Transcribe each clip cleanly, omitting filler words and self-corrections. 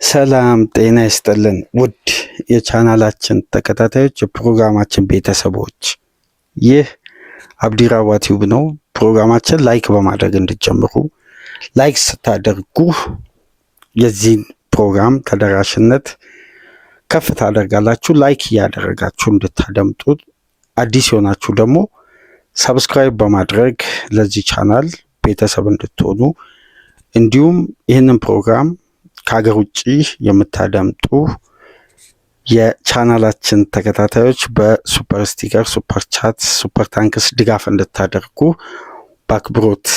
ሰላም ጤና ይስጥልን ውድ የቻናላችን ተከታታዮች የፕሮግራማችን ቤተሰቦች፣ ይህ አብዲራዋ ቲዩብ ነው። ፕሮግራማችን ላይክ በማድረግ እንድትጀምሩ፣ ላይክ ስታደርጉ የዚህን ፕሮግራም ተደራሽነት ከፍ ታደርጋላችሁ። ላይክ እያደረጋችሁ እንድታደምጡ፣ አዲስ የሆናችሁ ደግሞ ሰብስክራይብ በማድረግ ለዚህ ቻናል ቤተሰብ እንድትሆኑ፣ እንዲሁም ይህንን ፕሮግራም ከሀገር ውጭ የምታደምጡ የቻናላችን ተከታታዮች በሱፐር ስቲከር፣ ሱፐር ቻት፣ ሱፐር ታንክስ ድጋፍ እንድታደርጉ በአክብሮት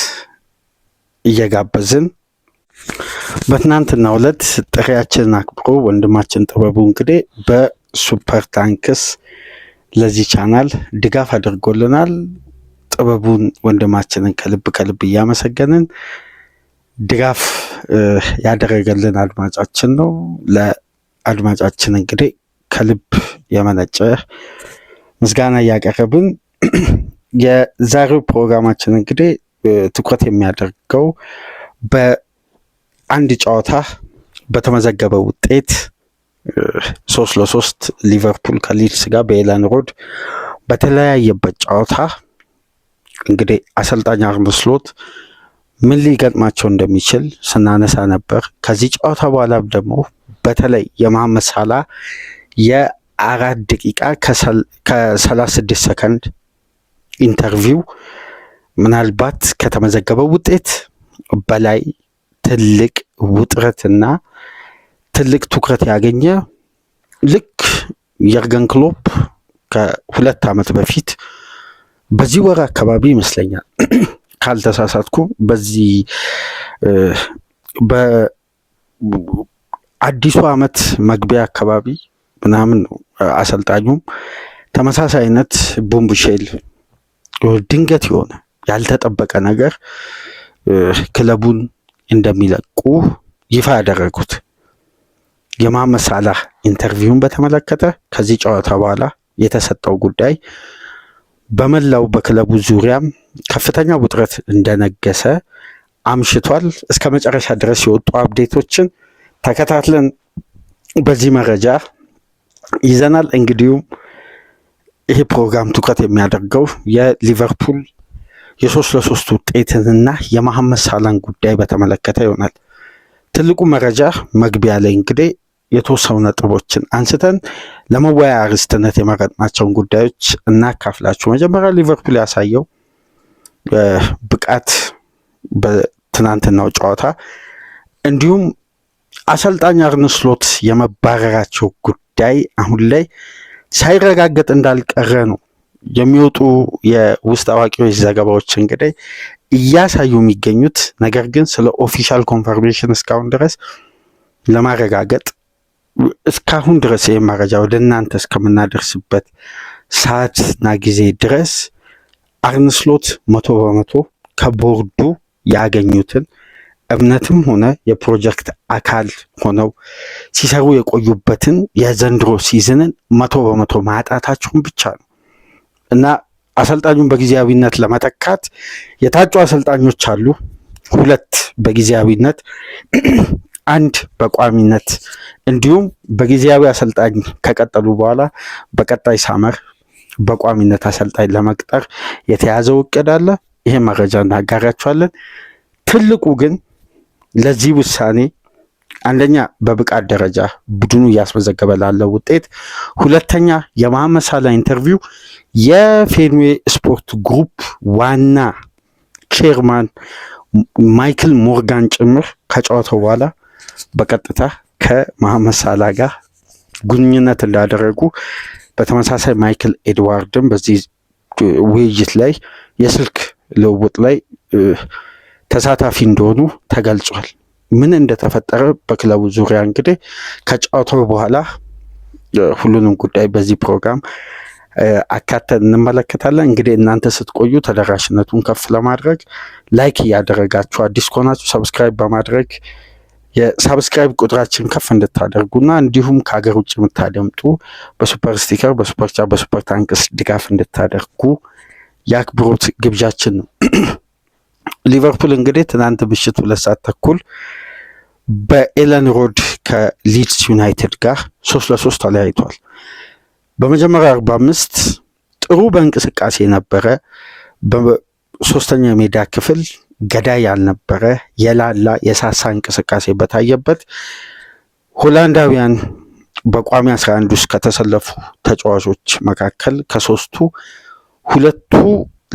እየጋበዝን በትናንትናው ዕለት ጥሪያችንን አክብሮ ወንድማችን ጥበቡ እንግዲህ በሱፐር ታንክስ ለዚህ ቻናል ድጋፍ አድርጎልናል። ጥበቡን ወንድማችንን ከልብ እያመሰገንን ድጋፍ ያደረገልን አድማጫችን ነው። ለአድማጫችን እንግዲህ ከልብ የመነጨ ምስጋና እያቀረብን የዛሬው ፕሮግራማችን እንግዲህ ትኩረት የሚያደርገው በአንድ ጨዋታ በተመዘገበ ውጤት 3-3 ሊቨርፑል ከሊድስ ጋር በኤለን ሮድ በተለያየበት ጨዋታ እንግዲህ አሰልጣኝ አርነ ስሎት ምን ሊገጥማቸው እንደሚችል ስናነሳ ነበር። ከዚህ ጨዋታ በኋላ ደግሞ በተለይ የመሐመድ ሳላ የ4 ደቂቃ ከ36 ሰከንድ ኢንተርቪው ምናልባት ከተመዘገበው ውጤት በላይ ትልቅ ውጥረትና ትልቅ ትኩረት ያገኘ፣ ልክ የርገን ክሎፕ ከ2 ዓመት በፊት በዚህ ወር አካባቢ ይመስለኛል ካልተሳሳትኩ በዚህ በአዲሱ ዓመት መግቢያ አካባቢ ምናምን አሰልጣኙም ተመሳሳይ አይነት ቦምብሼል ድንገት የሆነ ያልተጠበቀ ነገር ክለቡን እንደሚለቁ ይፋ ያደረጉት። የመሐመድ ሳላህ ኢንተርቪውን በተመለከተ ከዚህ ጨዋታ በኋላ የተሰጠው ጉዳይ በመላው በክለቡ ዙሪያም ከፍተኛ ውጥረት እንደነገሰ አምሽቷል። እስከ መጨረሻ ድረስ የወጡ አፕዴቶችን ተከታትለን በዚህ መረጃ ይዘናል። እንግዲሁም ይህ ፕሮግራም ትኩረት የሚያደርገው የሊቨርፑል የ3-3 ውጤትንና የመሐመድ ሳላህን ጉዳይ በተመለከተ ይሆናል። ትልቁ መረጃ መግቢያ ላይ እንግዲህ የተወሰኑ ነጥቦችን አንስተን ለመወያያ አርዕስትነት የመረጥናቸውን ጉዳዮች እናካፍላችሁ። መጀመሪያ ሊቨርፑል ያሳየው ብቃት በትናንትናው ጨዋታ፣ እንዲሁም አሰልጣኝ አርነ ስሎት የመባረራቸው ጉዳይ አሁን ላይ ሳይረጋገጥ እንዳልቀረ ነው የሚወጡ የውስጥ አዋቂዎች ዘገባዎች እንግዲህ እያሳዩ የሚገኙት። ነገር ግን ስለ ኦፊሻል ኮንፈርሜሽን እስካሁን ድረስ ለማረጋገጥ እስካሁን ድረስ ይህ መረጃ ወደ እናንተ እስከምናደርስበት ሰዓትና ጊዜ ድረስ አርነ ስሎት 100% ከቦርዱ ያገኙትን እምነትም ሆነ የፕሮጀክት አካል ሆነው ሲሰሩ የቆዩበትን የዘንድሮ ሲዝንን 100% ማጣታቸውን ብቻ ነው እና አሰልጣኙን በጊዜያዊነት ለመተካት የታጩ አሰልጣኞች አሉ። 2 በጊዜያዊነት፣ 1 በቋሚነት፣ እንዲሁም በጊዜያዊ አሰልጣኝ ከቀጠሉ በኋላ በቀጣይ ሳመር በቋሚነት አሰልጣኝ ለመቅጠር የተያዘው እቅድ አለ። ይሄ መረጃ እናጋራችኋለን። ትልቁ ግን ለዚህ ውሳኔ አንደኛ በብቃት ደረጃ ቡድኑ እያስመዘገበ ላለው ውጤት፣ ሁለተኛ የመሐመድ ሳላህ ኢንተርቪው የፌንዌይ ስፖርት ግሩፕ ዋና ቼርማን ማይክል ሞርጋን ጭምር ከጨዋታው በኋላ በቀጥታ ከመሐመድ ሳላህ ጋር ግንኙነት እንዳደረጉ፣ በተመሳሳይ ማይክል ኤድዋርድም በዚህ ውይይት ላይ የስልክ ልውውጥ ላይ ተሳታፊ እንደሆኑ ተገልጿል። ምን እንደተፈጠረ በክለቡ ዙሪያ እንግዲህ ከጨዋታው በኋላ ሁሉንም ጉዳይ በዚህ ፕሮግራም አካተን እንመለከታለን። እንግዲህ እናንተ ስትቆዩ ተደራሽነቱን ከፍ ለማድረግ ላይክ እያደረጋችሁ፣ አዲስ ከሆናችሁ ሰብስክራይብ በማድረግ የሰብስክራይብ ቁጥራችን ከፍ እንድታደርጉና እንዲሁም ከሀገር ውጭ የምታደምጡ በሱፐር ስቲከር፣ በሱፐር ቻት፣ በሱፐር ታንክስ ድጋፍ እንድታደርጉ የአክብሮት ግብዣችን ነው። ሊቨርፑል እንግዲህ ትናንት ምሽት 2 ሰዓት ተኩል በኤለን ሮድ ከሊድስ ዩናይትድ ጋር 3-3 ተለያይቷል። በመጀመሪያ 45 ጥሩ በእንቅስቃሴ ነበረ። በሶስተኛ የሜዳ ክፍል ገዳይ ያልነበረ የላላ የሳሳ እንቅስቃሴ በታየበት ሆላንዳውያን በቋሚ 11 ውስጥ ከተሰለፉ ተጫዋቾች መካከል ከሶስቱ ሁለቱ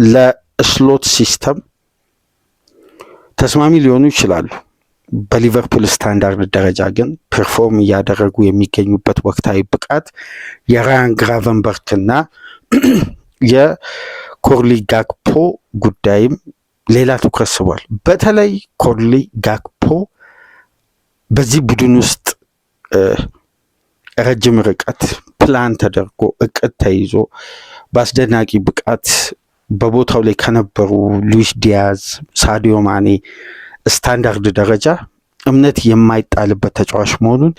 ለስሎት ሲስተም ተስማሚ ሊሆኑ ይችላሉ። በሊቨርፑል ስታንዳርድ ደረጃ ግን ፐርፎርም እያደረጉ የሚገኙበት ወቅታዊ ብቃት የራያን ግራቨንበርክ እና የኮርሊ ጋክፖ ጉዳይም ሌላ ትኩረት ስቧል። በተለይ ኮርሊ ጋክፖ በዚህ ቡድን ውስጥ ረጅም ርቀት ፕላን ተደርጎ እቅድ ተይዞ በአስደናቂ ብቃት በቦታው ላይ ከነበሩ ሉዊስ ዲያዝ፣ ሳዲዮ ማኔ ስታንዳርድ ደረጃ እምነት የማይጣልበት ተጫዋች መሆኑን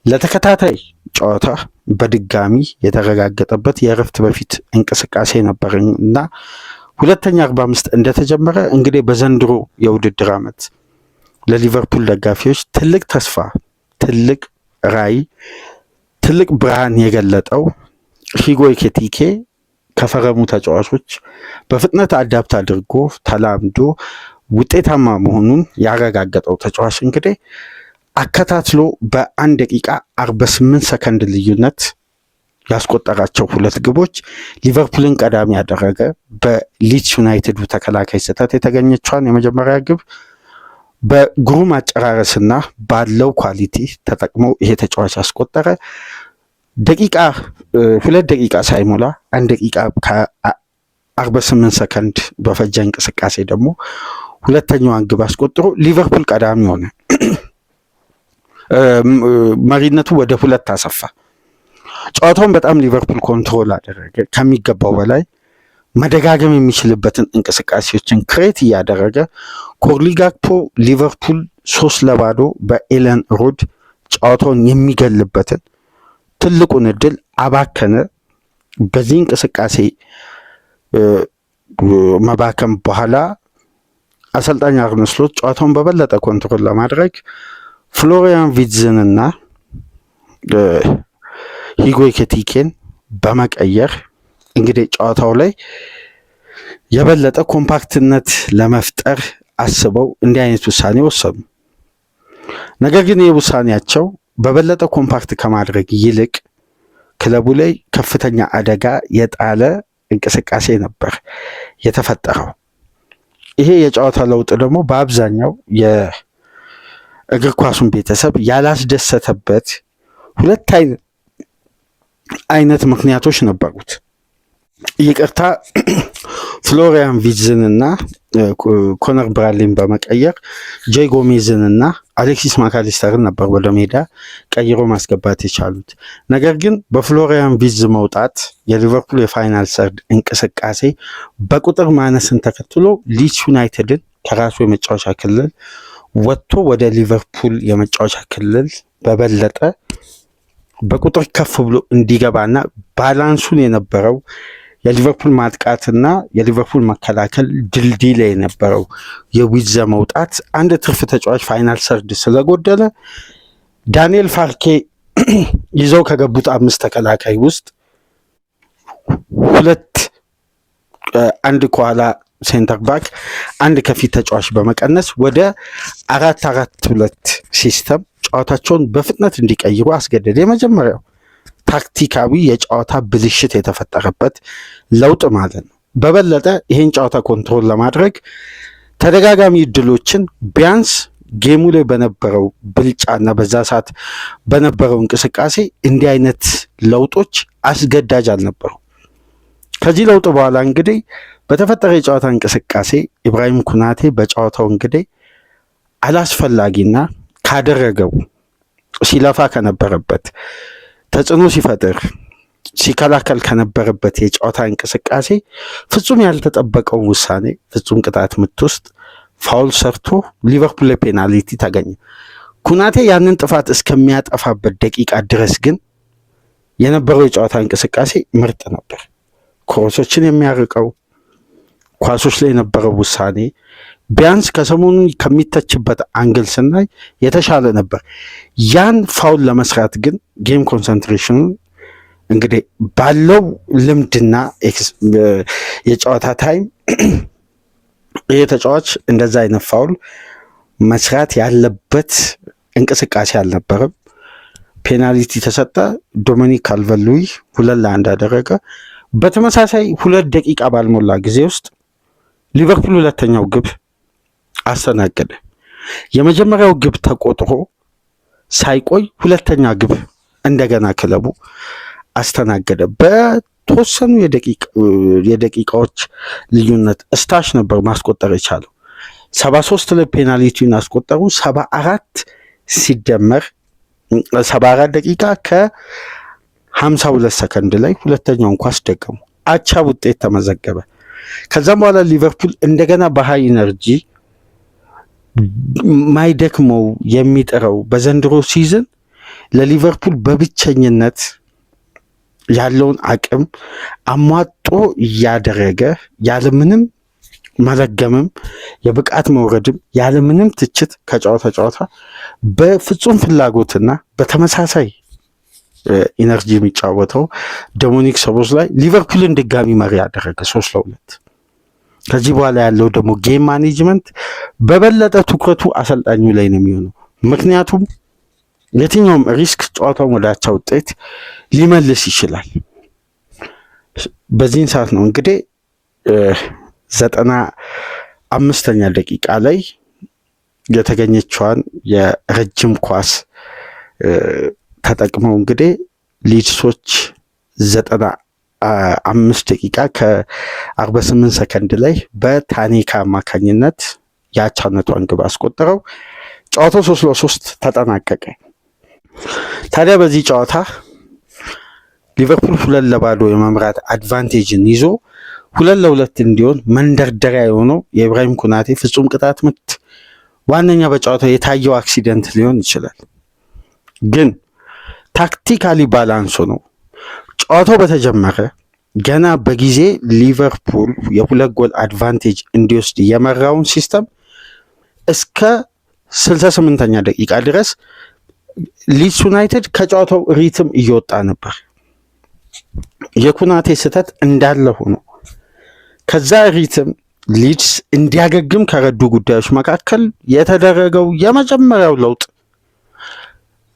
ለተከታታይ ጨዋታ በድጋሚ የተረጋገጠበት የእረፍት በፊት እንቅስቃሴ ነበር እና ሁለተኛ 45 እንደተጀመረ እንግዲህ በዘንድሮ የውድድር ዓመት ለሊቨርፑል ደጋፊዎች ትልቅ ተስፋ፣ ትልቅ ራዕይ፣ ትልቅ ብርሃን የገለጠው ሂጎ ኤኪቲኬ ከፈረሙ ተጫዋቾች በፍጥነት አዳፕት አድርጎ ተላምዶ ውጤታማ መሆኑን ያረጋገጠው ተጫዋች እንግዲህ አከታትሎ በ1 ደቂቃ 48 ሰከንድ ልዩነት ያስቆጠራቸው 2 ግቦች ሊቨርፑልን ቀዳሚ ያደረገ፣ በሊድስ ዩናይትዱ ተከላካይ ስህተት የተገኘችዋን የመጀመሪያ ግብ በግሩም አጨራረስና ባለው ኳሊቲ ተጠቅሞ ይሄ ተጫዋች አስቆጠረ። 2 ደቂቃ ሳይሞላ 1 ደቂቃ ከ48 ሰከንድ በፈጀ እንቅስቃሴ ደግሞ ሁለተኛዋን ግብ አስቆጥሮ ሊቨርፑል ቀዳሚ ሆነ። መሪነቱ ወደ 2 አሰፋ። ጨዋታውን በጣም ሊቨርፑል ኮንትሮል አደረገ። ከሚገባው በላይ መደጋገም የሚችልበትን እንቅስቃሴዎችን ክሬት እያደረገ ኮርሊ ጋክፖ ሊቨርፑል 3-0 በኤለን ሮድ ጨዋታውን የሚገልበትን ትልቁን እድል አባከነ። በዚህ እንቅስቃሴ መባከም በኋላ አሰልጣኝ አርነ ስሎት ጨዋታውን በበለጠ ኮንትሮል ለማድረግ ፍሎሪያን ቪትዝንና ሂጎ ኤኪቲኬን በመቀየር እንግዲህ ጨዋታው ላይ የበለጠ ኮምፓክትነት ለመፍጠር አስበው እንዲህ አይነት ውሳኔ ወሰኑ። ነገር ግን ይህ ውሳኔያቸው በበለጠ ኮምፓክት ከማድረግ ይልቅ ክለቡ ላይ ከፍተኛ አደጋ የጣለ እንቅስቃሴ ነበር የተፈጠረው። ይሄ የጨዋታ ለውጥ ደግሞ በአብዛኛው የእግር ኳሱን ቤተሰብ ያላስደሰተበት 2 አይነት ምክንያቶች ነበሩት። ይቅርታ፣ ፍሎሪያን ቪትዝን እና ኮነር ብራድሊን በመቀየር ጄይ ጎሜዝን እና አሌክሲስ ማካሊስተርን ነበር ወደ ሜዳ ቀይሮ ማስገባት የቻሉት። ነገር ግን በፍሎሪያን ቪትዝ መውጣት የሊቨርፑል የፋይናል ሰርድ እንቅስቃሴ በቁጥር ማነስን ተከትሎ ሊድስ ዩናይትድን ከራሱ የመጫወቻ ክልል ወጥቶ ወደ ሊቨርፑል የመጫወቻ ክልል በበለጠ በቁጥር ከፍ ብሎ እንዲገባና ባላንሱን የነበረው የሊቨርፑል ማጥቃትና የሊቨርፑል መከላከል ድልድይ ላይ የነበረው የዊትዝ መውጣት አንድ ትርፍ ተጫዋች ፋይናል ሰርድ ስለጎደለ ዳንኤል ፋርኬ ይዘው ከገቡት 5 ተከላካይ ውስጥ 2 አንድ ከኋላ ሴንተር ባክ 1 ከፊት ተጫዋች በመቀነስ ወደ 4-4-2 ሲስተም ጨዋታቸውን በፍጥነት እንዲቀይሩ አስገደደ። የመጀመሪያው ታክቲካዊ የጨዋታ ብልሽት የተፈጠረበት ለውጥ ማለት ነው። በበለጠ ይሄን ጨዋታ ኮንትሮል ለማድረግ ተደጋጋሚ እድሎችን ቢያንስ ጌሙ ላይ በነበረው ብልጫና በዛ ሰዓት በነበረው እንቅስቃሴ እንዲህ አይነት ለውጦች አስገዳጅ አልነበሩ። ከዚህ ለውጥ በኋላ እንግዲህ በተፈጠረ የጨዋታ እንቅስቃሴ ኢብራሂም ኩናቴ በጨዋታው እንግዲህ አላስፈላጊና ካደረገው ሲለፋ ከነበረበት ተጽዕኖ ሲፈጥር ሲከላከል ከነበረበት የጨዋታ እንቅስቃሴ ፍጹም ያልተጠበቀውን ውሳኔ ፍጹም ቅጣት ምት ውስጥ ፋውል ሰርቶ ሊቨርፑል ፔናልቲ ተገኘ። ኩናቴ ያንን ጥፋት እስከሚያጠፋበት ደቂቃ ድረስ ግን የነበረው የጨዋታ እንቅስቃሴ ምርጥ ነበር። ክሮሶችን የሚያርቀው ኳሶች ላይ የነበረው ውሳኔ ቢያንስ ከሰሞኑ ከሚተችበት አንግል ስናይ የተሻለ ነበር። ያን ፋውል ለመስራት ግን ጌም ኮንሰንትሬሽኑ እንግዲህ ባለው ልምድና የጨዋታ ታይም ይሄ ተጫዋች እንደዛ አይነት ፋውል መስራት ያለበት እንቅስቃሴ አልነበረም። ፔናልቲ ተሰጠ። ዶሚኒክ ካልቨርት-ሉዊን 2-1 አደረገ። በተመሳሳይ 2 ደቂቃ ባልሞላ ጊዜ ውስጥ ሊቨርፑል ሁለተኛው ግብ አስተናገደ። የመጀመሪያው ግብ ተቆጥሮ ሳይቆይ ሁለተኛ ግብ እንደገና ክለቡ አስተናገደ። በተወሰኑ የደቂቃዎች ልዩነት ስታሽ ነበር ማስቆጠር የቻለው። 73 ላይ ፔናልቲውን አስቆጠሩ። 74 ደቂቃ ከ52 ሰከንድ ላይ ሁለተኛውን ኳስ ደገሙ። አቻ ውጤት ተመዘገበ። ከዛም በኋላ ሊቨርፑል እንደገና በሃይ ኢነርጂ ማይደክመው የሚጥረው በዘንድሮ ሲዝን ለሊቨርፑል በብቸኝነት ያለውን አቅም አሟጦ እያደረገ ያለምንም መለገምም የብቃት መውረድም ያለምንም ትችት ከጨዋታ በፍጹም ፍላጎትና በተመሳሳይ ኢነርጂ የሚጫወተው ዶሚኒክ ሶቦስላይ ሊቨርፑልን ድጋሚ መሪ ያደረገ 3-2። ከዚህ በኋላ ያለው ደግሞ ጌም ማኔጅመንት በበለጠ ትኩረቱ አሰልጣኙ ላይ ነው የሚሆነው። ምክንያቱም የትኛውም ሪስክ ጨዋታውን ወደ አቻ ውጤት ሊመልስ ይችላል። በዚህን ሰዓት ነው እንግዲህ 95ኛ ደቂቃ ላይ የተገኘችዋን የረጅም ኳስ ተጠቅመው እንግዲህ ሊድሶች 95 ደቂቃ ከ48 ሰከንድ ላይ በታኔካ አማካኝነት የአቻነቷን ግብ አስቆጥረው ጨዋታው 3-3 ተጠናቀቀ። ታዲያ በዚህ ጨዋታ ሊቨርፑል 2-0 የመምራት አድቫንቴጅን ይዞ 2-2 እንዲሆን መንደርደሪያ የሆነው የኢብራሂም ኮናቴ ፍጹም ቅጣት ምት ዋነኛ በጨዋታው የታየው አክሲደንት ሊሆን ይችላል። ግን ታክቲካሊ ባላንስ ነው። ጨዋታው በተጀመረ ገና በጊዜ ሊቨርፑል የ2 ጎል አድቫንቴጅ እንዲወስድ የመራውን ሲስተም እስከ 68ኛ ደቂቃ ድረስ ሊድስ ዩናይትድ ከጨዋታው ሪትም እየወጣ ነበር። የኩናቴ ስህተት እንዳለ ሆኖ ከዛ ሪትም ሊድስ እንዲያገግም ከረዱ ጉዳዮች መካከል የተደረገው የመጀመሪያው ለውጥ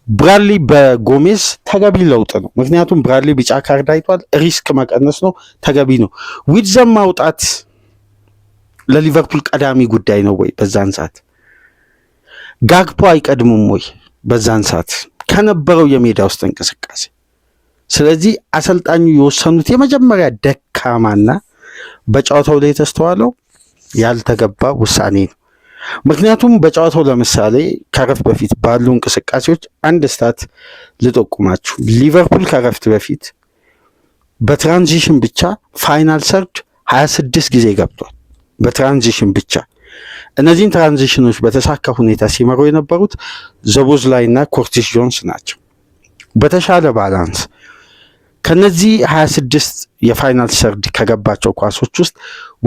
ብራድሊ በጎሜዝ ተገቢ ለውጥ ነው። ምክንያቱም ብራድሊ ቢጫ ካርድ አይቷል። ሪስክ መቀነስ ነው፣ ተገቢ ነው። ዊትዘን ማውጣት ለሊቨርፑል ቀዳሚ ጉዳይ ነው ወይ? በዛን ሰዓት ጋግፖ አይቀድሙም ወይ? በዛን ሰዓት ከነበረው የሜዳ ውስጥ እንቅስቃሴ። ስለዚህ አሰልጣኙ የወሰኑት የመጀመሪያ ደካማና በጨዋታው ላይ የተስተዋለው ያልተገባ ውሳኔ ነው። ምክንያቱም በጨዋታው ለምሳሌ ከረፍት በፊት ባሉ እንቅስቃሴዎች አንድ ስታት ልጠቁማችሁ። ሊቨርፑል ከረፍት በፊት በትራንዚሽን ብቻ ፋይናል ሰርድ 26 ጊዜ ገብቷል። በትራንዚሽን ብቻ እነዚህን ትራንዚሽኖች በተሳካ ሁኔታ ሲመሩ የነበሩት ዞቦዝላይ እና ኮርቲስ ጆንስ ናቸው። በተሻለ ባላንስ ከነዚህ 26 የፋይናል ሰርድ ከገባቸው ኳሶች ውስጥ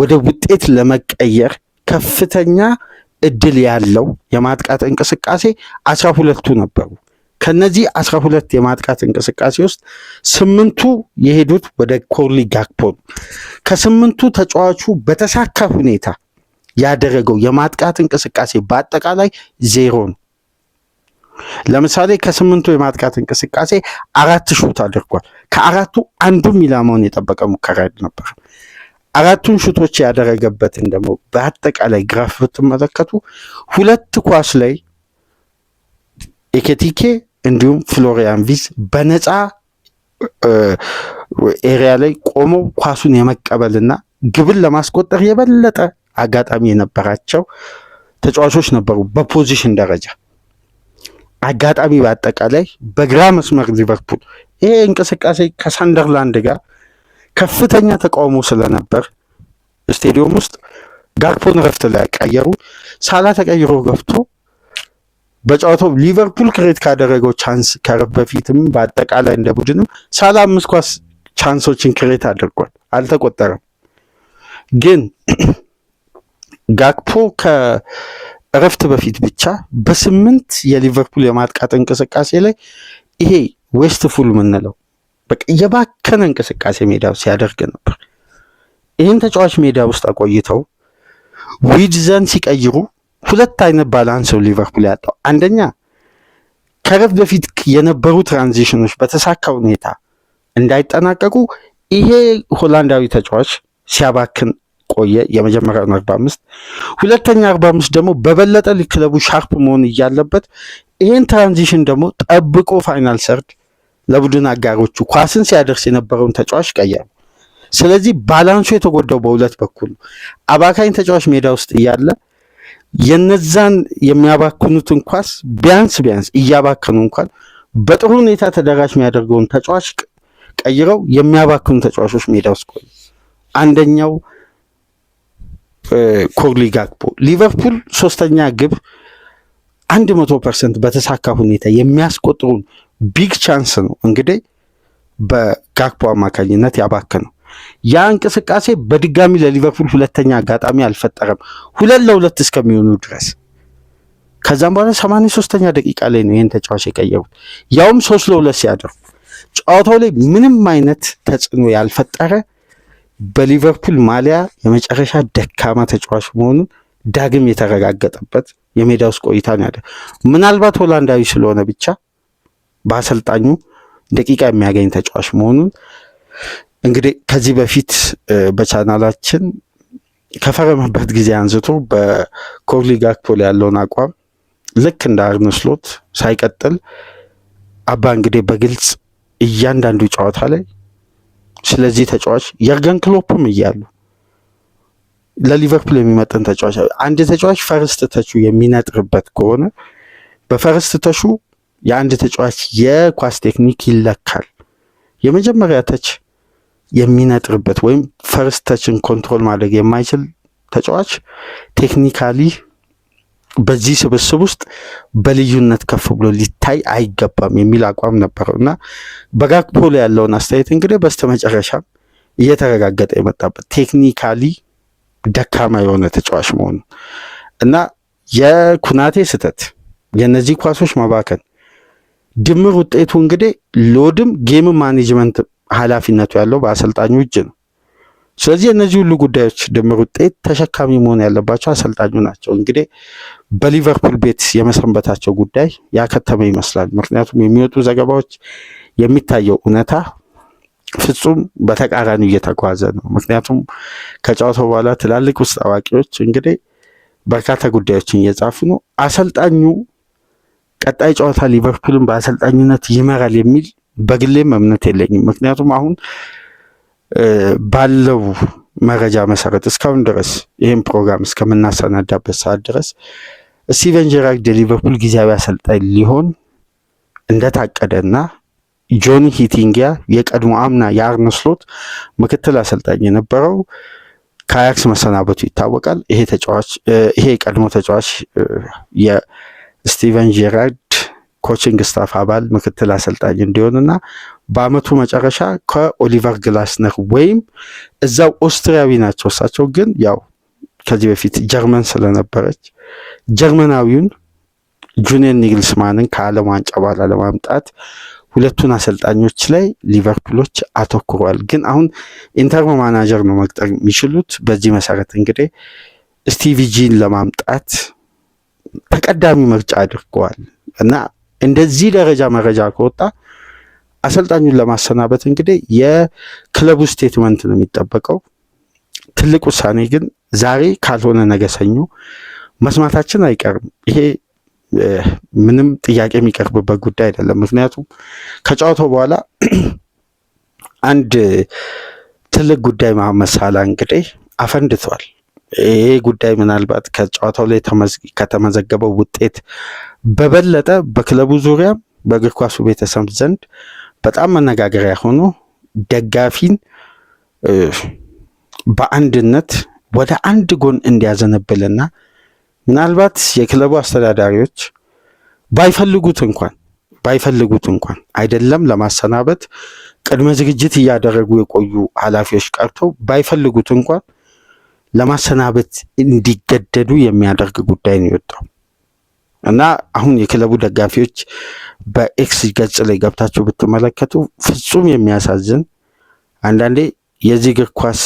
ወደ ውጤት ለመቀየር ከፍተኛ እድል ያለው የማጥቃት እንቅስቃሴ 12ቱ ነበሩ። ከነዚህ 12 የማጥቃት እንቅስቃሴ ውስጥ 8ቱ የሄዱት ወደ ኮርሊ ጋክፖ ነው። ከ8ቱ ተጫዋቹ በተሳካ ሁኔታ ያደረገው የማጥቃት እንቅስቃሴ በአጠቃላይ 0 ነው። ለምሳሌ ከ8ቱ የማጥቃት እንቅስቃሴ 4 ሹት አድርጓል። ከ4ቱ አንዱም ኢላማውን የጠበቀ ሙከራ ነበር። 4ቱን ሹቶች ያደረገበትን ደግሞ በአጠቃላይ ግራፍ ብትመለከቱ 2 ኳስ ላይ ኤኬቲኬ እንዲሁም ፍሎሪያን ቪዝ በነፃ ኤሪያ ላይ ቆመው ኳሱን የመቀበልና ግብን ለማስቆጠር የበለጠ አጋጣሚ የነበራቸው ተጫዋቾች ነበሩ። በፖዚሽን ደረጃ አጋጣሚ በአጠቃላይ በግራ መስመር ሊቨርፑል ይሄ እንቅስቃሴ ከሳንደርላንድ ጋር ከፍተኛ ተቃውሞ ስለነበር ስቴዲየም ውስጥ ጋክፖን ረፍት ላይ ቀየሩ። ሳላ ተቀይሮ ገብቶ በጨዋታው ሊቨርፑል ክሬት ካደረገው ቻንስ ከረፍት በፊትም በአጠቃላይ እንደ ቡድንም ሳላ 5 ኳስ ቻንሶችን ክሬት አድርጓል፣ አልተቆጠረም። ግን ጋክፖ ከእረፍት በፊት ብቻ በ8 የሊቨርፑል የማጥቃት እንቅስቃሴ ላይ ይሄ ዌስትፉል የምንለው በቃ የባከነ እንቅስቃሴ ሜዳ ሲያደርግ ነበር። ይህን ተጫዋች ሜዳ ውስጥ አቆይተው ዊድዘን ሲቀይሩ ሁለት አይነት ባላንስ ነው ሊቨርፑል ያጣው። አንደኛ ከረፍት በፊት የነበሩ ትራንዚሽኖች በተሳካ ሁኔታ እንዳይጠናቀቁ ይሄ ሆላንዳዊ ተጫዋች ሲያባክን ቆየ የመጀመሪያውን 45። ሁለተኛ 45 ደግሞ በበለጠ ክለቡ ሻርፕ መሆን እያለበት ይሄን ትራንዚሽን ደግሞ ጠብቆ ፋይናል ሰርድ ለቡድን አጋሮቹ ኳስን ሲያደርስ የነበረውን ተጫዋች ቀየሩ። ስለዚህ ባላንሱ የተጎዳው በሁለት በኩል አባካኝ ተጫዋች ሜዳ ውስጥ እያለ የነዛን የሚያባክኑትን ኳስ ቢያንስ እያባከኑ እንኳን በጥሩ ሁኔታ ተደራሽ የሚያደርገውን ተጫዋች ቀይረው የሚያባክኑ ተጫዋቾች ሜዳ ውስጥ ቆዩ። አንደኛው ኮርሊ ጋክፖ። ሊቨርፑል ሶስተኛ ግብ 100% በተሳካ ሁኔታ የሚያስቆጥሩን ቢግ ቻንስ ነው እንግዲህ በጋክፖ አማካኝነት ያባከነው። ያ እንቅስቃሴ በድጋሚ ለሊቨርፑል ሁለተኛ አጋጣሚ አልፈጠረም 2-2 እስከሚሆኑ ድረስ። ከዛም በኋላ 83ኛ ደቂቃ ላይ ነው ይህን ተጫዋች የቀየሩት፣ ያውም 3-2 ሲያደርጉ ጨዋታው ላይ ምንም አይነት ተጽዕኖ ያልፈጠረ በሊቨርፑል ማሊያ የመጨረሻ ደካማ ተጫዋች መሆኑን ዳግም የተረጋገጠበት የሜዳ ውስጥ ቆይታ ነው ያለ። ምናልባት ሆላንዳዊ ስለሆነ ብቻ በአሰልጣኙ ደቂቃ የሚያገኝ ተጫዋች መሆኑን እንግዲህ ከዚህ በፊት በቻናላችን ከፈረመበት ጊዜ አንስቶ በኮርሊ ጋክፖ ላይ ያለውን አቋም ልክ እንደ አርነ ስሎት ሳይቀጥል አባ እንግዲህ በግልጽ እያንዳንዱ ጨዋታ ላይ ስለዚህ ተጫዋች የርገን ክሎፕም እያሉ ለሊቨርፑል የሚመጥን ተጫዋች አንድ ተጫዋች ፈርስት ተቹ የሚነጥርበት ከሆነ በፈርስት ተቹ የአንድ ተጫዋች የኳስ ቴክኒክ ይለካል። የመጀመሪያ ተች የሚነጥርበት ወይም ፈርስት ተችን ኮንትሮል ማድረግ የማይችል ተጫዋች ቴክኒካሊ በዚህ ስብስብ ውስጥ በልዩነት ከፍ ብሎ ሊታይ አይገባም የሚል አቋም ነበረው እና በጋክፖ ላይ ያለውን አስተያየት እንግዲህ በስተመጨረሻ እየተረጋገጠ የመጣበት ቴክኒካሊ ደካማ የሆነ ተጫዋች መሆኑ እና የኩናቴ ስህተት የነዚህ ኳሶች መባከን ድምር ውጤቱ እንግዲህ ሎድም ጌም ማኔጅመንት ኃላፊነቱ ያለው በአሰልጣኙ እጅ ነው። ስለዚህ እነዚህ ሁሉ ጉዳዮች ድምር ውጤት ተሸካሚ መሆን ያለባቸው አሰልጣኙ ናቸው። እንግዲህ በሊቨርፑል ቤት የመሰንበታቸው ጉዳይ ያከተመ ይመስላል። ምክንያቱም የሚወጡ ዘገባዎች የሚታየው እውነታ ፍጹም በተቃራኒ እየተጓዘ ነው። ምክንያቱም ከጨዋታው በኋላ ትላልቅ ውስጥ አዋቂዎች እንግዲህ በርካታ ጉዳዮችን እየጻፉ ነው። አሰልጣኙ ቀጣይ ጨዋታ ሊቨርፑልን በአሰልጣኝነት ይመራል የሚል በግሌም እምነት የለኝም። ምክንያቱም አሁን ባለው መረጃ መሰረት እስካሁን ድረስ ይህን ፕሮግራም እስከምናሰናዳበት ሰዓት ድረስ ስቲቨን ጄራርድ የሊቨርፑል ጊዜያዊ አሰልጣኝ ሊሆን እንደታቀደና ጆኒ ሂቲንጊያ የቀድሞ አምና የአርነ ስሎት ምክትል አሰልጣኝ የነበረው ከአያክስ መሰናበቱ ይታወቃል። ይሄ የቀድሞ ተጫዋች የስቲቨን ጄራርድ ኮችንግ ስታፍ አባል ምክትል አሰልጣኝ እንዲሆንና በአመቱ መጨረሻ ከኦሊቨር ግላስነር ወይም እዛው ኦስትሪያዊ ናቸው እሳቸው ግን ያው ከዚህ በፊት ጀርመን ስለነበረች ጀርመናዊውን ጁኒየር ኒግልስማንን ከዓለም ዋንጫ በኋላ ለማምጣት ሁለቱን አሰልጣኞች ላይ ሊቨርፑሎች አተኩሯል። ግን አሁን ኢንተርም ማናጀር ነው መቅጠር የሚችሉት። በዚህ መሰረት እንግዲህ ስቲቪ ጂን ለማምጣት ተቀዳሚ ምርጫ አድርገዋል እና እንደዚህ ደረጃ መረጃ ከወጣ አሰልጣኙን ለማሰናበት እንግዲህ የክለቡ ስቴትመንት ነው የሚጠበቀው። ትልቅ ውሳኔ ግን ዛሬ ካልሆነ ነገ ሰኞ መስማታችን አይቀርም። ይሄ ምንም ጥያቄ የሚቀርብበት ጉዳይ አይደለም። ምክንያቱም ከጨዋታው በኋላ አንድ ትልቅ ጉዳይ መሐመድ ሳላህ እንግዲህ አፈንድቷል። ይሄ ጉዳይ ምናልባት ከጨዋታው ላይ ከተመዘገበው ውጤት በበለጠ በክለቡ ዙሪያ በእግር ኳሱ ቤተሰብ ዘንድ በጣም መነጋገሪያ ሆኖ ደጋፊን በአንድነት ወደ አንድ ጎን እንዲያዘነብልና ምናልባት የክለቡ አስተዳዳሪዎች ባይፈልጉት እንኳን አይደለም ለማሰናበት ቅድመ ዝግጅት እያደረጉ የቆዩ ኃላፊዎች ቀርተው ባይፈልጉት እንኳን ለማሰናበት እንዲገደዱ የሚያደርግ ጉዳይ ነው የወጣው እና አሁን የክለቡ ደጋፊዎች በኤክስ ገጽ ላይ ገብታችሁ ብትመለከቱ ፍጹም የሚያሳዝን አንዳንዴ የዚህ እግር ኳስ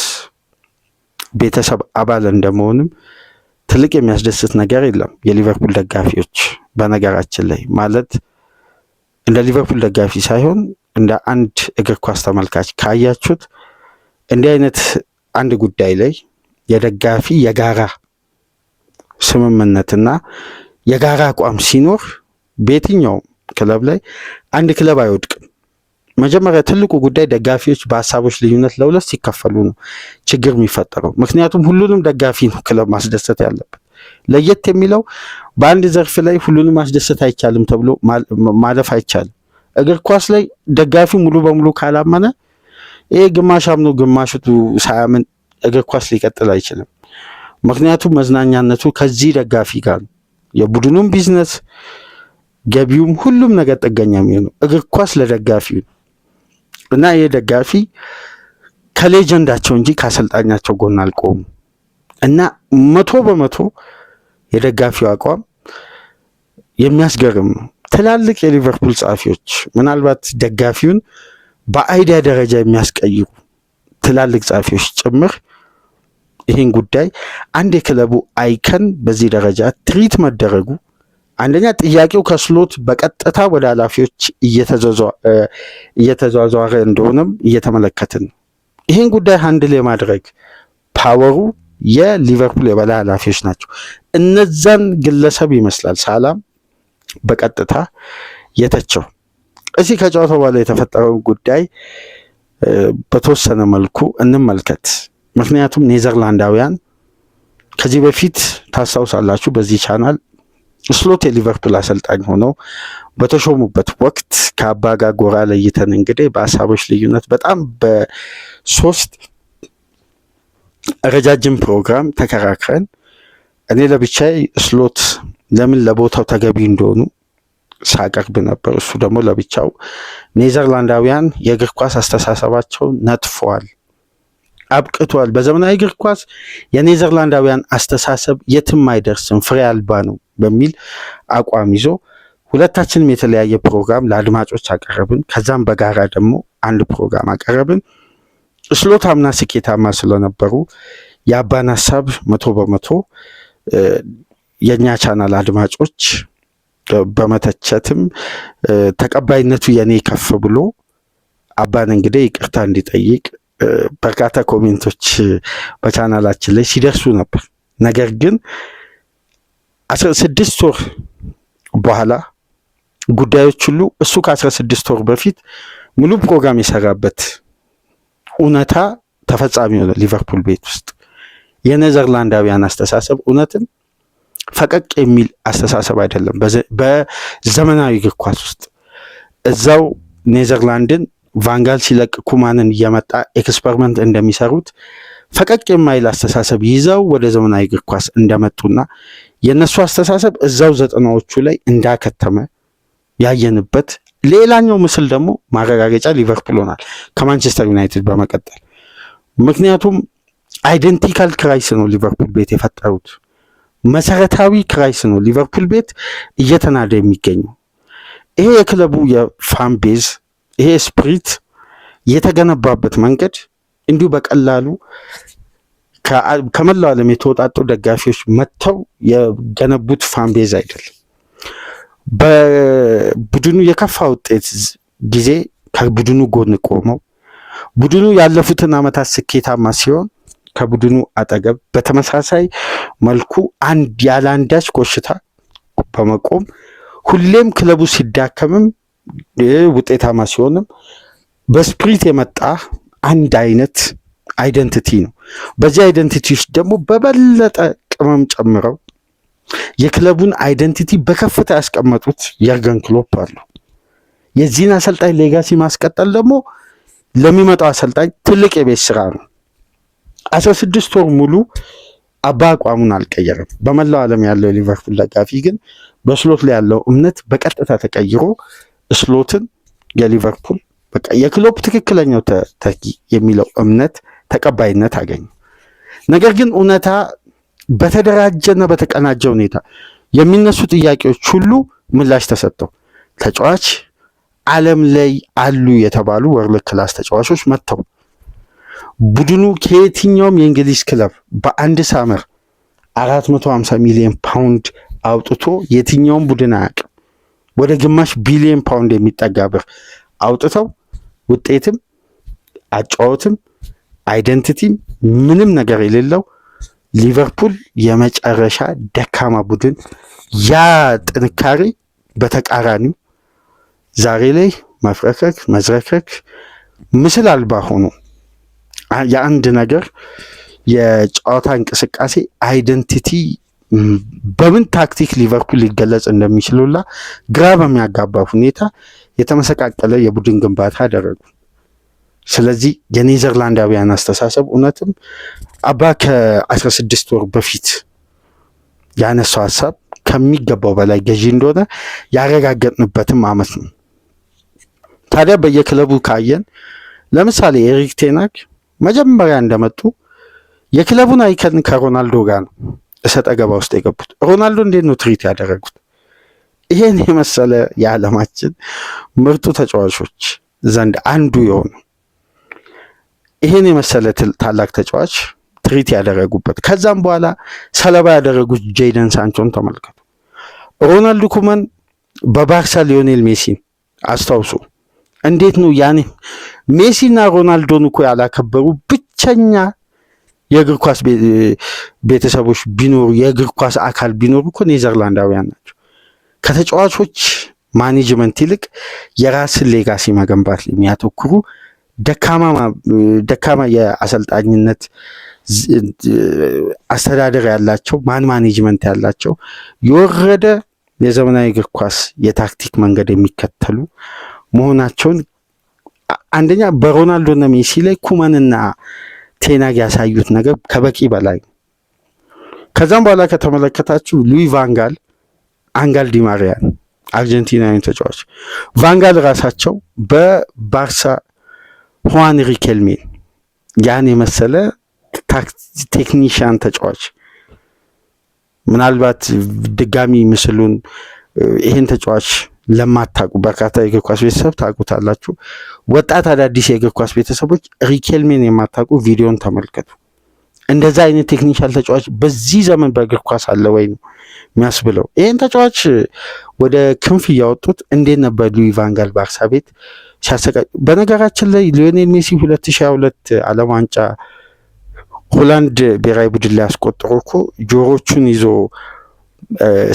ቤተሰብ አባል እንደመሆንም ትልቅ የሚያስደስት ነገር የለም። የሊቨርፑል ደጋፊዎች በነገራችን ላይ ማለት እንደ ሊቨርፑል ደጋፊ ሳይሆን እንደ አንድ እግር ኳስ ተመልካች ካያችሁት እንዲህ አይነት አንድ ጉዳይ ላይ የደጋፊ የጋራ ስምምነትና የጋራ አቋም ሲኖር በየትኛው ክለብ ላይ አንድ ክለብ አይወድቅም። መጀመሪያ ትልቁ ጉዳይ ደጋፊዎች በሀሳቦች ልዩነት ለሁለት ሲከፈሉ ነው ችግር የሚፈጠረው። ምክንያቱም ሁሉንም ደጋፊ ነው ክለብ ማስደሰት ያለበት። ለየት የሚለው በአንድ ዘርፍ ላይ ሁሉንም ማስደሰት አይቻልም ተብሎ ማለፍ አይቻልም። እግር ኳስ ላይ ደጋፊ ሙሉ በሙሉ ካላመነ ይሄ ግማሽ አምኖ ግማሹ ሳያምን እግር ኳስ ሊቀጥል አይችልም። ምክንያቱም መዝናኛነቱ ከዚህ ደጋፊ ጋር ነው። የቡድኑም ቢዝነስ ገቢውም ሁሉም ነገር ጥገኛ የሚሆነው እግር ኳስ ለደጋፊው እና ይሄ ደጋፊ ከሌጀንዳቸው እንጂ ከአሰልጣኛቸው ጎን አልቆሙ እና 100% የደጋፊው አቋም የሚያስገርም ነው። ትላልቅ የሊቨርፑል ጸሐፊዎች ምናልባት ደጋፊውን በአይዲያ ደረጃ የሚያስቀይሩ ትላልቅ ጸሐፊዎች ጭምር ይህን ጉዳይ አንድ የክለቡ አይከን በዚህ ደረጃ ትሪት መደረጉ አንደኛ ጥያቄው ከስሎት በቀጥታ ወደ ኃላፊዎች እየተዟዟረ እንደሆነም እየተመለከትን ነው። ይህን ጉዳይ ሃንድል የማድረግ ፓወሩ የሊቨርፑል የበላይ ኃላፊዎች ናቸው። እነዛን ግለሰብ ይመስላል ሳላም በቀጥታ የተቸው። እዚህ ከጨዋታው በኋላ የተፈጠረውን ጉዳይ በተወሰነ መልኩ እንመልከት። ምክንያቱም ኔዘርላንዳውያን ከዚህ በፊት ታስታውሳላችሁ በዚህ ቻናል ስሎት የሊቨርፑል አሰልጣኝ ሆነው በተሾሙበት ወቅት ከአባ ጋር ጎራ ለይተን እንግዲህ በሀሳቦች ልዩነት በጣም በሶስት ረጃጅም ፕሮግራም ተከራክረን እኔ ለብቻዬ ስሎት ለምን ለቦታው ተገቢ እንደሆኑ ሳቀርብ ነበር። እሱ ደግሞ ለብቻው ኔዘርላንዳውያን የእግር ኳስ አስተሳሰባቸው ነጥፏል፣ አብቅቷል፣ በዘመናዊ እግር ኳስ የኔዘርላንዳውያን አስተሳሰብ የትም አይደርስም፣ ፍሬ አልባ ነው በሚል አቋም ይዞ ሁለታችንም የተለያየ ፕሮግራም ለአድማጮች አቀረብን። ከዛም በጋራ ደግሞ አንድ ፕሮግራም አቀረብን። ስሎት አምና ስኬታማ ስለነበሩ የአባን ሀሳብ 100% የኛ ቻናል አድማጮች በመተቸትም ተቀባይነቱ የኔ ከፍ ብሎ አባን እንግዲህ ይቅርታ እንዲጠይቅ በርካታ ኮሜንቶች በቻናላችን ላይ ሲደርሱ ነበር። ነገር ግን 16 ወር በኋላ ጉዳዮች ሁሉ እሱ ከ16 ወር በፊት ሙሉ ፕሮግራም የሰራበት እውነታ ተፈጻሚ ሆነ። ሊቨርፑል ቤት ውስጥ የኔዘርላንዳውያን አስተሳሰብ እውነትም ፈቀቅ የሚል አስተሳሰብ አይደለም። በዘመናዊ እግር ኳስ ውስጥ እዛው ኔዘርላንድን ቫንጋል ሲለቅ ኩማንን እየመጣ ኤክስፐሪመንት እንደሚሰሩት ፈቀቅ የማይል አስተሳሰብ ይዘው ወደ ዘመናዊ እግር ኳስ እንደመጡና የነሱ አስተሳሰብ እዛው 90ዎቹ ላይ እንዳከተመ ያየንበት ሌላኛው ምስል ደግሞ ማረጋገጫ ሊቨርፑል ሆናል ከማንቸስተር ዩናይትድ በመቀጠል። ምክንያቱም አይደንቲካል ክራይስ ነው ሊቨርፑል ቤት የፈጠሩት። መሰረታዊ ክራይስ ነው ሊቨርፑል ቤት እየተናደ የሚገኘው። ይሄ የክለቡ የፋን ቤዝ ይሄ ስፕሪት የተገነባበት መንገድ እንዲሁ በቀላሉ ከመላው ዓለም የተወጣጡ ደጋፊዎች መጥተው የገነቡት ፋን ቤዝ አይደለም። በቡድኑ የከፋ ውጤት ጊዜ ከቡድኑ ጎን ቆመው ቡድኑ ያለፉትን ዓመታት ስኬታማ ሲሆን ከቡድኑ አጠገብ በተመሳሳይ መልኩ ያለ አንዳች ኮሽታ በመቆም ሁሌም ክለቡ ሲዳከምም ውጤታማ ሲሆንም በስፕሪት የመጣ አንድ አይነት አይደንቲቲ ነው። በዚህ አይደንቲቲ ውስጥ ደግሞ በበለጠ ቅመም ጨምረው የክለቡን አይደንቲቲ በከፍታ ያስቀመጡት የርገን ክሎፕ አሉ። የዚህን አሰልጣኝ ሌጋሲ ማስቀጠል ደግሞ ለሚመጣው አሰልጣኝ ትልቅ የቤት ስራ ነው። 16 ወር ሙሉ አባ አቋሙን አልቀየረም። በመላው ዓለም ያለው የሊቨርፑል ደጋፊ ግን በስሎት ላይ ያለው እምነት በቀጥታ ተቀይሮ ስሎትን የሊቨርፑል በቃ የክሎፕ ትክክለኛው ተተኪ የሚለው እምነት ተቀባይነት አገኘ። ነገር ግን እውነታ በተደራጀና በተቀናጀ ሁኔታ የሚነሱ ጥያቄዎች ሁሉ ምላሽ ተሰጥተው ተጫዋች ዓለም ላይ አሉ የተባሉ ወርልድ ክላስ ተጫዋቾች መጥተው ቡድኑ ከየትኛውም የእንግሊዝ ክለብ በአንድ ሳመር 450 ሚሊዮን ፓውንድ አውጥቶ የትኛውም ቡድን አያውቅም። ወደ ግማሽ ቢሊዮን ፓውንድ የሚጠጋ ብር አውጥተው ውጤትም አጫወትም አይደንቲቲም ምንም ነገር የሌለው ሊቨርፑል የመጨረሻ ደካማ ቡድን ያ ጥንካሬ በተቃራኒው ዛሬ ላይ መፍረክረክ መዝረክረክ ምስል አልባ ሆኖ የአንድ ነገር የጨዋታ እንቅስቃሴ አይደንቲቲ በምን ታክቲክ ሊቨርፑል ሊገለጽ እንደሚችሉላ ግራ በሚያጋባ ሁኔታ የተመሰቃቀለ የቡድን ግንባታ አደረጉ። ስለዚህ የኔዘርላንዳውያን አስተሳሰብ እውነትም አባ ከ16 ወር በፊት ያነሳው ሀሳብ ከሚገባው በላይ ገዢ እንደሆነ ያረጋገጥንበትም አመት ነው። ታዲያ በየክለቡ ካየን ለምሳሌ ኤሪክ ቴን ሃግ መጀመሪያ እንደመጡ የክለቡን አይከን ከሮናልዶ ጋር ነው እሰጥ አገባ ውስጥ የገቡት። ሮናልዶ እንዴት ነው ትሪት ያደረጉት? ይሄን የመሰለ የዓለማችን ምርጡ ተጫዋቾች ዘንድ አንዱ የሆኑ ይሄን የመሰለ ታላቅ ተጫዋች ትሪት ያደረጉበት ከዛም በኋላ ሰለባ ያደረጉት ጄደን ሳንቾን ተመልከቱ። ሮናልዶ ኩመን በባርሳ ሊዮኔል ሜሲን አስታውሱ። እንዴት ነው ያኔ ሜሲና ሮናልዶን እኮ ያላከበሩ ብቸኛ የእግር ኳስ ቤተሰቦች ቢኖሩ የእግር ኳስ አካል ቢኖሩ እኮ ኔዘርላንዳውያን ናቸው። ከተጫዋቾች ማኔጅመንት ይልቅ የራስን ሌጋሲ መገንባት የሚያተኩሩ ደካማ የአሰልጣኝነት አስተዳደር ያላቸው ማኔጅመንት ያላቸው የወረደ የዘመናዊ እግር ኳስ የታክቲክ መንገድ የሚከተሉ መሆናቸውን አንደኛ በሮናልዶና ሜሲ ላይ ኩመንና ቴን ሃግ ያሳዩት ነገር ከበቂ በላይ። ከዛም በኋላ ከተመለከታችሁ ሉዊ ቫንጋል አንጋል ዲማሪያን አርጀንቲናዊ ተጫዋች ቫንጋል ራሳቸው በባርሳ ሁዋን ሪኬልሜን ያን የመሰለ ቴክኒሽያን ተጫዋች ምናልባት ድጋሚ ምስሉን ይሄን ተጫዋች ለማታውቁ በርካታ የእግር ኳስ ቤተሰብ ታውቁታላችሁ። ወጣት አዳዲስ የእግር ኳስ ቤተሰቦች ሪኬልሜን የማታውቁ ቪዲዮን ተመልከቱ። እንደዛ አይነት ቴክኒሻል ተጫዋች በዚህ ዘመን በእግር ኳስ አለ ወይ ነው የሚያስብለው። ይሄን ተጫዋች ወደ ክንፍ እያወጡት እንዴት ነበር ሉዊ ቫንጋል ባርሳ ቤት ሲያሰቃይ። በነገራችን ላይ ሊዮኔል ሜሲ 2022 ዓለም ዋንጫ ሆላንድ ብሔራዊ ቡድን ላይ ያስቆጠሩ እኮ ጆሮቹን ይዞ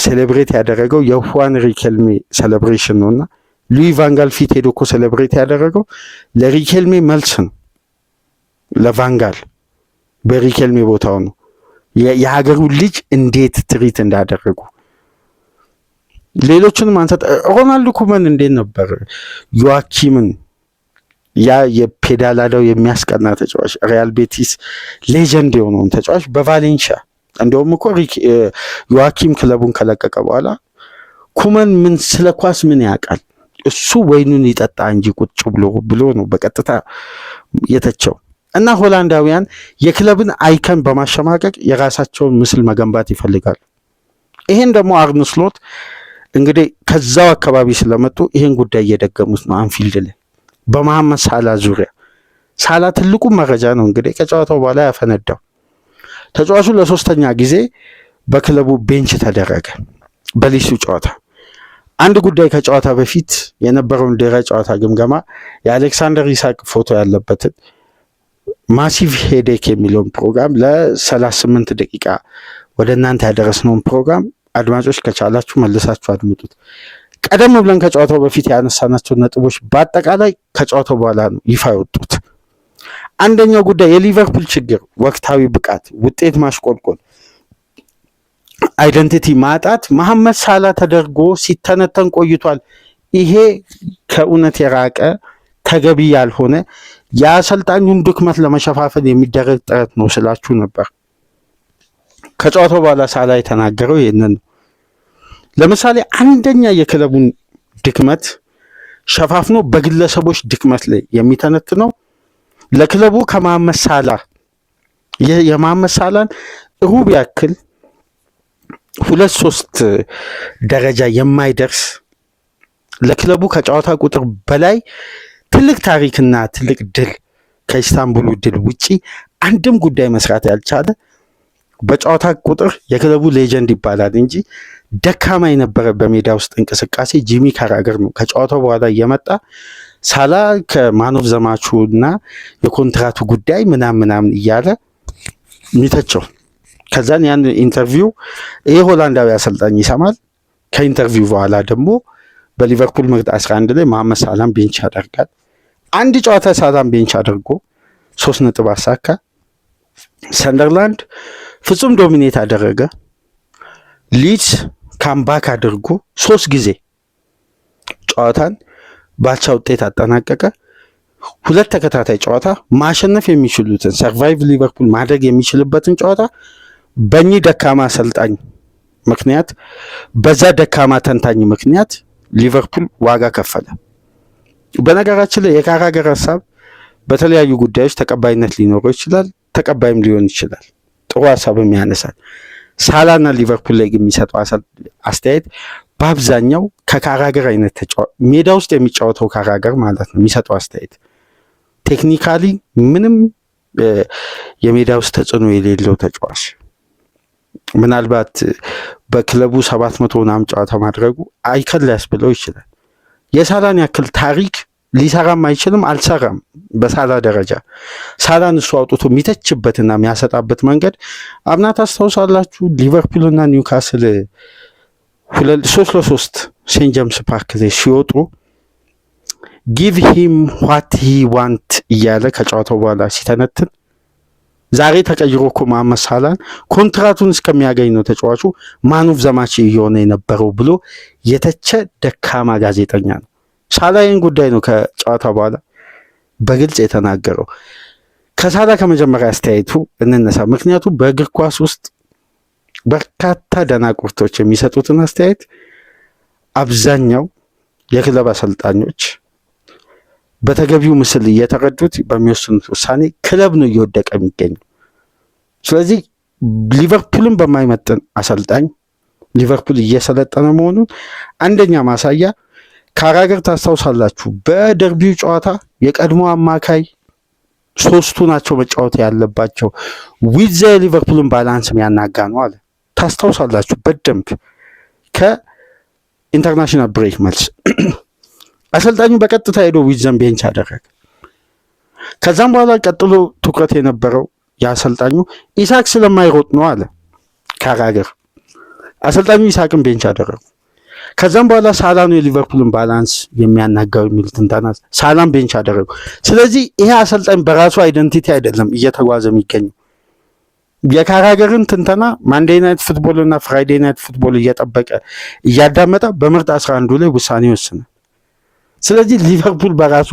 ሴሌብሬት ያደረገው የሁዋን ሪኬልሜ ሴሌብሬሽን ነውና ሉዊ ቫንጋል ፊት ሄዶ እኮ ሴሌብሬት ያደረገው ለሪኬልሜ መልስ ነው። ለቫንጋል በሪኬልሜ ቦታው ነው የሀገሩ ልጅ እንዴት ትሪት እንዳደረጉ። ሌሎችንም አንሰጥ። ሮናልዶ ኩመን እንዴት ነበር ዮዋኪምን ያ የፔዳላዳው የሚያስቀና ተጫዋች ሪያል ቤቲስ ሌጀንድ የሆነውን ተጫዋች በቫሌንሺያ እንደውም እኮ ዮዋኪም ክለቡን ከለቀቀ በኋላ ኩመን ምን ስለ ኳስ ምን ያውቃል እሱ ወይኑን ይጠጣ እንጂ ቁጭ ብሎ ነው በቀጥታ የተቸው። እና ሆላንዳውያን የክለብን አይከን በማሸማቀቅ የራሳቸውን ምስል መገንባት ይፈልጋሉ። ይሄን ደግሞ አርነ ስሎት እንግዲህ ከዛው አካባቢ ስለመጡ ይሄን ጉዳይ እየደገሙት ነው። አንፊልድ ላይ በመሐመድ ሳላ ዙሪያ ሳላ ትልቁ መረጃ ነው እንግዲህ ከጨዋታው በኋላ ያፈነዳው። ተጫዋቹ ለሶስተኛ ጊዜ በክለቡ ቤንች ተደረገ በሊሱ ጨዋታ። አንድ ጉዳይ ከጨዋታ በፊት የነበረውን ድህረ ጨዋታ ግምገማ የአሌክሳንደር ኢሳቅ ፎቶ ያለበትን ማሲቭ ሄዴክ የሚለውን ፕሮግራም ለ38 ደቂቃ ወደ እናንተ ያደረስነውን ፕሮግራም አድማጮች ከቻላችሁ መልሳችሁ አድምጡት። ቀደም ብለን ከጨዋታው በፊት ያነሳናቸው ነጥቦች በአጠቃላይ ከጨዋታው በኋላ ነው ይፋ የወጡት። አንደኛው ጉዳይ የሊቨርፑል ችግር ወቅታዊ ብቃት፣ ውጤት ማሽቆልቆል፣ አይደንቲቲ ማጣት መሐመድ ሳላ ተደርጎ ሲተነተን ቆይቷል። ይሄ ከእውነት የራቀ ተገቢ ያልሆነ የአሰልጣኙን ድክመት ለመሸፋፈን የሚደረግ ጥረት ነው ስላችሁ ነበር። ከጨዋታው በኋላ ሳላ የተናገረው ይህንን ነው። ለምሳሌ አንደኛ የክለቡን ድክመት ሸፋፍኖ በግለሰቦች ድክመት ላይ የሚተነትነው ለክለቡ ከመሐመድ ሳላ የመሐመድ ሳላህን ሩብ ያክል 2-3 ደረጃ የማይደርስ ለክለቡ ከጨዋታ ቁጥር በላይ ትልቅ ታሪክና ትልቅ ድል ከኢስታንቡሉ ድል ውጪ አንድም ጉዳይ መስራት ያልቻለ በጨዋታ ቁጥር የክለቡ ሌጀንድ ይባላል እንጂ ደካማ የነበረ በሜዳ ውስጥ እንቅስቃሴ ጂሚ ካራገር ነው። ከጨዋታው በኋላ እየመጣ ሳላ ከማኖፍ ዘማቹ እና የኮንትራቱ ጉዳይ ምናምን እያለ ሚተቸው። ከዛን ያን ኢንተርቪው ይሄ ሆላንዳዊ አሰልጣኝ ይሰማል። ከኢንተርቪው በኋላ ደግሞ በሊቨርፑል ምርጥ 11 ላይ መሐመድ ሳላህን ቤንች ያደርጋል። አንድ ጨዋታ ሳላህን ቤንች አድርጎ 3 ነጥብ አሳካ። ሰንደርላንድ ፍጹም ዶሚኔት አደረገ። ሊድስ ካምባክ አድርጎ 3 ጊዜ ጨዋታን ባቻ ውጤት አጠናቀቀ። 2 ተከታታይ ጨዋታ ማሸነፍ የሚችሉትን ሰርቫይቭ ሊቨርፑል ማድረግ የሚችልበትን ጨዋታ በእኚህ ደካማ አሰልጣኝ ምክንያት በዛ ደካማ ተንታኝ ምክንያት ሊቨርፑል ዋጋ ከፈለ። በነገራችን ላይ የካራገር ሀሳብ በተለያዩ ጉዳዮች ተቀባይነት ሊኖረው ይችላል፣ ተቀባይም ሊሆን ይችላል። ጥሩ ሀሳብም ያነሳል። ሳላና ሊቨርፑል ላይ የሚሰጠው አስተያየት በአብዛኛው ከካራገር አይነት ሜዳ ውስጥ የሚጫወተው ካራገር ማለት ነው የሚሰጠው አስተያየት ቴክኒካሊ ምንም የሜዳ ውስጥ ተጽዕኖ የሌለው ተጫዋች ምናልባት በክለቡ 700 ምናምን ጨዋታ ማድረጉ አይከን ሊያስብለው ይችላል። የሳላን ያክል ታሪክ ሊሰራም አይችልም፣ አልሰራም። በሳላ ደረጃ ሳላን እሱ አውጥቶ የሚተችበትና የሚያሰጣበት መንገድ አምና ታስታውሳላችሁ። ሊቨርፑልና ኒውካስል 3-3 ሴንት ጄምስ ፓርክ ላይ ሲወጡ ጊቭ ሂም ዋት ሂ ዋንት እያለ ከጨዋታው በኋላ ሲተነትን ዛሬ ተቀይሮ እኮ መሐመድ ሳላህን ኮንትራቱን እስከሚያገኝ ነው ተጫዋቹ ማኑፍ ዘማች እየሆነ የነበረው ብሎ የተቸ ደካማ ጋዜጠኛ ነው። ሳላህ ይህን ጉዳይ ነው ከጨዋታ በኋላ በግልጽ የተናገረው። ከሳላህ ከመጀመሪያ አስተያየቱ እንነሳ። ምክንያቱም በእግር ኳስ ውስጥ በርካታ ደናቁርቶች የሚሰጡትን አስተያየት አብዛኛው የክለብ አሰልጣኞች በተገቢው ምስል እየተረዱት በሚወስኑት ውሳኔ ክለብ ነው እየወደቀ የሚገኘው። ስለዚህ ሊቨርፑልን በማይመጥን አሰልጣኝ ሊቨርፑል እየሰለጠነ መሆኑን አንደኛ ማሳያ ካራገር ታስታውሳላችሁ። በደርቢው ጨዋታ የቀድሞ አማካይ 3ቱ ናቸው መጫወት ያለባቸው ዊዘ ሊቨርፑልን ባላንስ የሚያናጋ ነው አለ። ታስታውሳላችሁ በደንብ ከኢንተርናሽናል ብሬክ መልስ አሰልጣኙ በቀጥታ ሄዶ ዊዘን ቤንች አደረገ። ከዛም በኋላ ቀጥሎ ትኩረት የነበረው የአሰልጣኙ ኢሳክ ስለማይሮጥ ነው አለ ካራገር። አሰልጣኙ ኢሳክን ቤንች አደረጉ። ከዛም በኋላ ሳላኑ የሊቨርፑልን ባላንስ የሚያናጋው የሚል ትንተና ሳላን ቤንች አደረጉ። ስለዚህ ይሄ አሰልጣኝ በራሱ አይደንቲቲ አይደለም እየተጓዘ የሚገኘው። የካራገርን ትንተና ማንዴይ ናይት ፉትቦል እና ፍራይዴይ ናይት ፉትቦል እየጠበቀ እያዳመጠ በምርጥ 11 ላይ ውሳኔ ይወስናል። ስለዚህ ሊቨርፑል በራሱ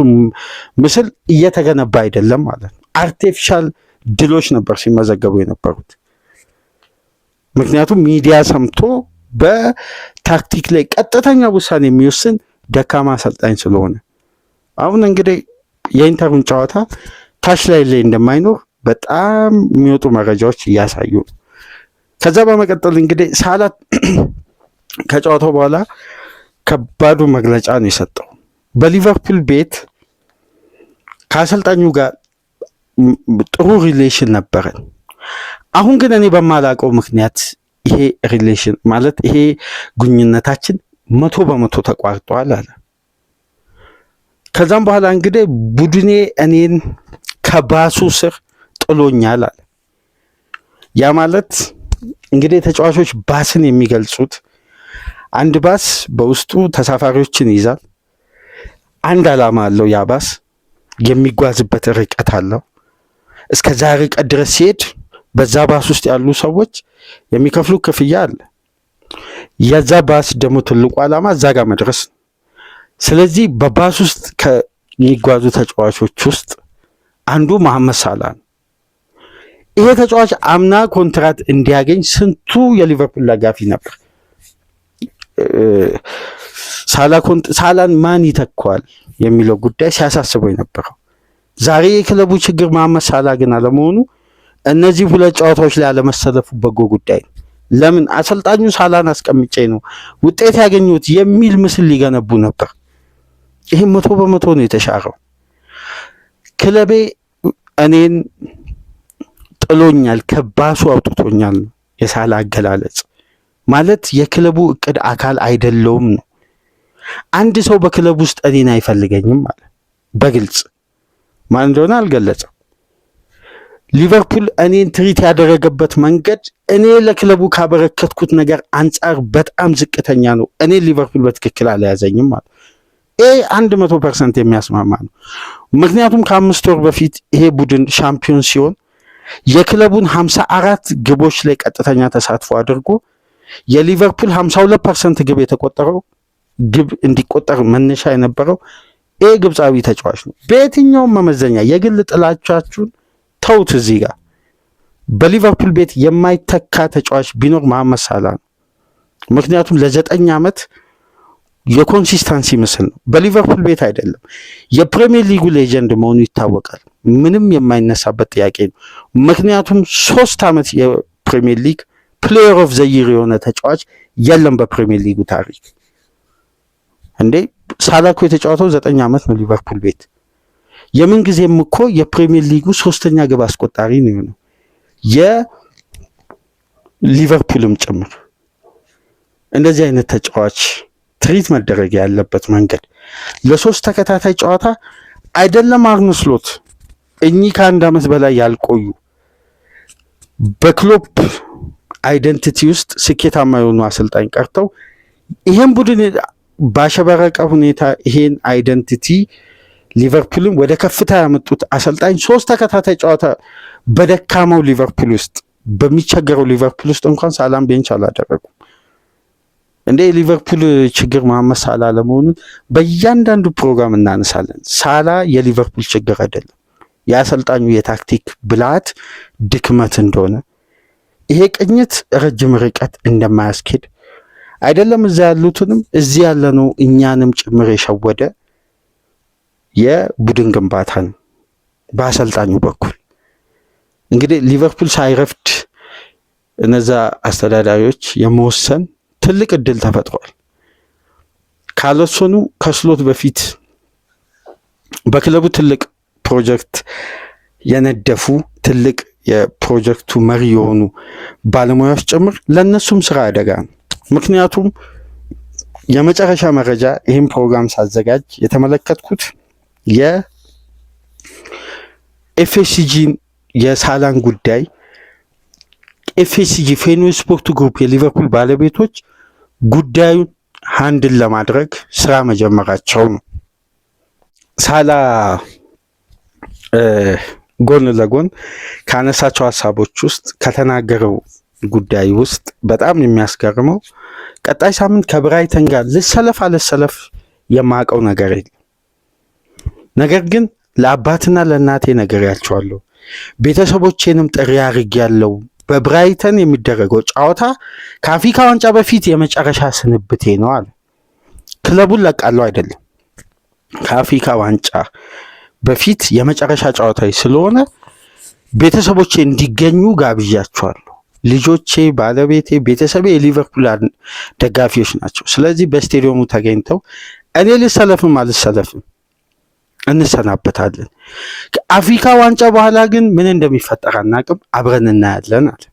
ምስል እየተገነባ አይደለም ማለት ነው። አርቲፊሻል ድሎች ነበር ሲመዘገቡ የነበሩት። ምክንያቱም ሚዲያ ሰምቶ በታክቲክ ላይ ቀጥተኛ ውሳኔ የሚወስን ደካማ አሰልጣኝ ስለሆነ አሁን እንግዲህ የኢንተሩን ጨዋታ ታች ላይ እንደማይኖር በጣም የሚወጡ መረጃዎች እያሳዩ ነው። ከዛ በመቀጠል እንግዲህ ሳላህ ከጨዋታው በኋላ ከባዱ መግለጫ ነው የሰጠው። በሊቨርፑል ቤት ከአሰልጣኙ ጋር ጥሩ ሪሌሽን ነበረን። አሁን ግን እኔ በማላውቀው ምክንያት ይሄ ሪሌሽን ማለት ይሄ ግንኙነታችን 100% ተቋርጧል አለ። ከዛም በኋላ እንግዲህ ቡድኔ እኔን ከባሱ ስር ጥሎኛል አለ። ያ ማለት እንግዲህ ተጫዋቾች ባስን የሚገልጹት አንድ ባስ በውስጡ ተሳፋሪዎችን ይዛል። አንድ ዓላማ አለው። ያ ባስ የሚጓዝበት ርቀት አለው። እስከዛ ርቀት ድረስ ሲሄድ በዛ ባስ ውስጥ ያሉ ሰዎች የሚከፍሉ ክፍያ አለ። የዛ ባስ ደግሞ ትልቁ ዓላማ እዛ ጋር መድረስ። ስለዚህ በባስ ውስጥ ከሚጓዙ ተጫዋቾች ውስጥ አንዱ መሐመድ ሳላህ ነው። ይሄ ተጫዋች አምና ኮንትራት እንዲያገኝ ስንቱ የሊቨርፑል ደጋፊ ነበር። ሳላህን ማን ይተካዋል የሚለው ጉዳይ ሲያሳስበው የነበረው። ዛሬ የክለቡ ችግር መሐመድ ሳላህ ግን አለመሆኑ እነዚህ ሁለት ጨዋታዎች ላይ አለመሰለፉ በጎ ጉዳይ ነው። ለምን አሰልጣኙ ሳላን አስቀምጬ ነው ውጤት ያገኙት የሚል ምስል ሊገነቡ ነበር። ይሄ 100% ነው የተሻረው። ክለቤ እኔን ጥሎኛል፣ ከባሱ አውጥቶኛል ነው የሳላ አገላለጽ። ማለት የክለቡ እቅድ አካል አይደለውም ነው። አንድ ሰው በክለቡ ውስጥ እኔን አይፈልገኝም ማለት በግልጽ ማን እንደሆነ አልገለጸም። ሊቨርፑል እኔን ትሪት ያደረገበት መንገድ እኔ ለክለቡ ካበረከትኩት ነገር አንጻር በጣም ዝቅተኛ ነው። እኔ ሊቨርፑል በትክክል አልያዘኝም ማለት 100% የሚያስማማ ነው። ምክንያቱም ከ5 ወር በፊት ይሄ ቡድን ሻምፒዮን ሲሆን የክለቡን 54 ግቦች ላይ ቀጥተኛ ተሳትፎ አድርጎ የሊቨርፑል 52% ግብ የተቆጠረው ግብ እንዲቆጠር መነሻ የነበረው ግብፃዊ ተጫዋች ነው። በየትኛውም መመዘኛ የግል ጥላቻችሁን ተውት። እዚህ ጋር በሊቨርፑል ቤት የማይተካ ተጫዋች ቢኖር መሐመድ ሳላ ነው። ምክንያቱም ለ9 ዓመት የኮንሲስተንሲ ምስል ነው። በሊቨርፑል ቤት አይደለም የፕሪሚየር ሊጉ ሌጀንድ መሆኑ ይታወቃል። ምንም የማይነሳበት ጥያቄ ነው። ምክንያቱም 3 ዓመት የፕሪሚየር ሊግ ፕሌየር ኦፍ ዘ ይር የሆነ ተጫዋች የለም በፕሪሚየር ሊጉ ታሪክ። እንዴ ሳላ እኮ የተጫወተው 9 ዓመት ነው ሊቨርፑል ቤት። የምን ጊዜም እኮ የፕሪሚየር ሊጉ 3ኛ ግብ አስቆጣሪ ነው የሆነው የሊቨርፑልም ጭምር። እንደዚህ አይነት ተጫዋች ትሪት መደረግ ያለበት መንገድ ለ3 ተከታታይ ጨዋታ አይደለም። አርነ ስሎት እኚህ ከ1 ዓመት በላይ ያልቆዩ በክሎፕ አይደንቲቲ ውስጥ ስኬታማ የሆኑ አሰልጣኝ ቀርተው ይሄን ቡድን ባሸበረቀ ሁኔታ ይሄን አይደንቲቲ ሊቨርፑልን ወደ ከፍታ ያመጡት አሰልጣኝ 3 ተከታታይ ጨዋታ በደካማው ሊቨርፑል ውስጥ በሚቸገረው ሊቨርፑል ውስጥ እንኳን ሳላም ቤንች አላደረጉም። እንደ ሊቨርፑል ችግር መሐመድ ሳላ ለመሆኑን በእያንዳንዱ ፕሮግራም እናነሳለን። ሳላ የሊቨርፑል ችግር አይደለም፣ የአሰልጣኙ የታክቲክ ብልሃት ድክመት እንደሆነ፣ ይሄ ቅኝት ረጅም ርቀት እንደማያስኬድ አይደለም እዛ ያሉትንም እዚህ ያለነው እኛንም ጭምር የሸወደ የቡድን ግንባታ ነው በአሰልጣኙ በኩል። እንግዲህ ሊቨርፑል ሳይረፍድ እነዛ አስተዳዳሪዎች የመወሰን ትልቅ እድል ተፈጥሯል። ካልወሰኑ ከስሎት በፊት በክለቡ ትልቅ ፕሮጀክት የነደፉ ትልቅ የፕሮጀክቱ መሪ የሆኑ ባለሙያዎች ጭምር ለነሱም ስራ አደጋ ነው። ምክንያቱም የመጨረሻ መረጃ ይህን ፕሮግራም ሳዘጋጅ የተመለከትኩት የኤፍኤስጂ የሳላን ጉዳይ ኤፍኤስጂ ፌኖ ስፖርት ግሩፕ የሊቨርፑል ባለቤቶች ጉዳዩን ሃንድል ለማድረግ ስራ መጀመራቸው ነው። ሳላ ጎን ለጎን ካነሳቸው ሀሳቦች ውስጥ ከተናገረው ጉዳይ ውስጥ በጣም የሚያስገርመው ቀጣይ ሳምንት ከብራይተን ጋር ልሰለፍ አልሰለፍ የማውቀው ነገር የለም። ነገር ግን ለአባትና ለእናቴ ነግሬያቸዋለሁ፣ ቤተሰቦቼንም ጥሪ አድርጌያለሁ። በብራይተን የሚደረገው ጨዋታ ከአፍሪካ ዋንጫ በፊት የመጨረሻ ስንብቴ ነው አለ። ክለቡን ለቃለው አይደለም፣ ከአፍሪካ ዋንጫ በፊት የመጨረሻ ጨዋታዊ ስለሆነ ቤተሰቦቼ እንዲገኙ ጋብዣቸዋለሁ። ልጆቼ፣ ባለቤቴ፣ ቤተሰቤ የሊቨርፑል ደጋፊዎች ናቸው። ስለዚህ በስቴዲየሙ ተገኝተው እኔ ልሰለፍም አልሰለፍም እንሰናበታለን። ከአፍሪካ ዋንጫ በኋላ ግን ምን እንደሚፈጠር አናውቅም፣ አብረን እናያለን አለ።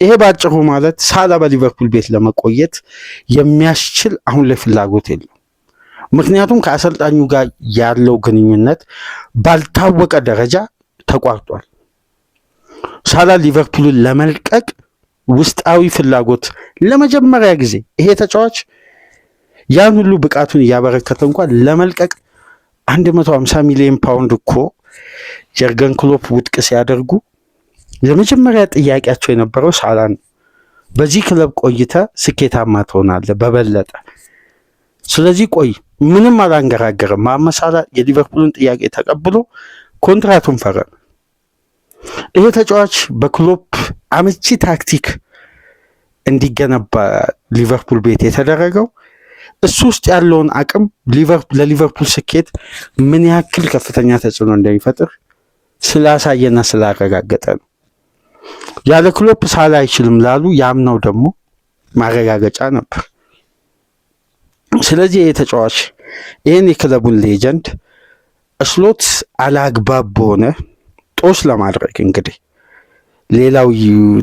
ይሄ ባጭሩ ማለት ሳላ በሊቨርፑል ቤት ለመቆየት የሚያስችል አሁን ላይ ፍላጎት የለው። ምክንያቱም ከአሰልጣኙ ጋር ያለው ግንኙነት ባልታወቀ ደረጃ ተቋርጧል። ሳላ ሊቨርፑልን ለመልቀቅ ውስጣዊ ፍላጎት ለመጀመሪያ ጊዜ ይሄ ተጫዋች ያን ሁሉ ብቃቱን እያበረከተ እንኳን ለመልቀቅ 150 ሚሊዮን ፓውንድ እኮ ጀርገን ክሎፕ ውድቅ ሲያደርጉ የመጀመሪያ ጥያቄያቸው የነበረው ሳላ ነው። በዚህ ክለብ ቆይተ ስኬታማ ትሆናለህ በበለጠ፣ ስለዚህ ቆይ። ምንም አላንገራገረም። መሐመድ ሳላ የሊቨርፑልን ጥያቄ ተቀብሎ ኮንትራቱን ፈረመ። ይሄ ተጫዋች በክሎፕ አመቺ ታክቲክ እንዲገነባ ሊቨርፑል ቤት የተደረገው እሱ ውስጥ ያለውን አቅም ለሊቨርፑል ስኬት ምን ያክል ከፍተኛ ተጽዕኖ እንደሚፈጥር ስላሳየና ስላረጋገጠ ነው። ያለ ክሎፕ ሳላ አይችልም ላሉ ያምነው ደግሞ ማረጋገጫ ነበር። ስለዚህ ይሄ ተጫዋች ይህን የክለቡን ሌጀንድ ስሎት አላግባብ በሆነ ጦስ ለማድረግ እንግዲህ ሌላው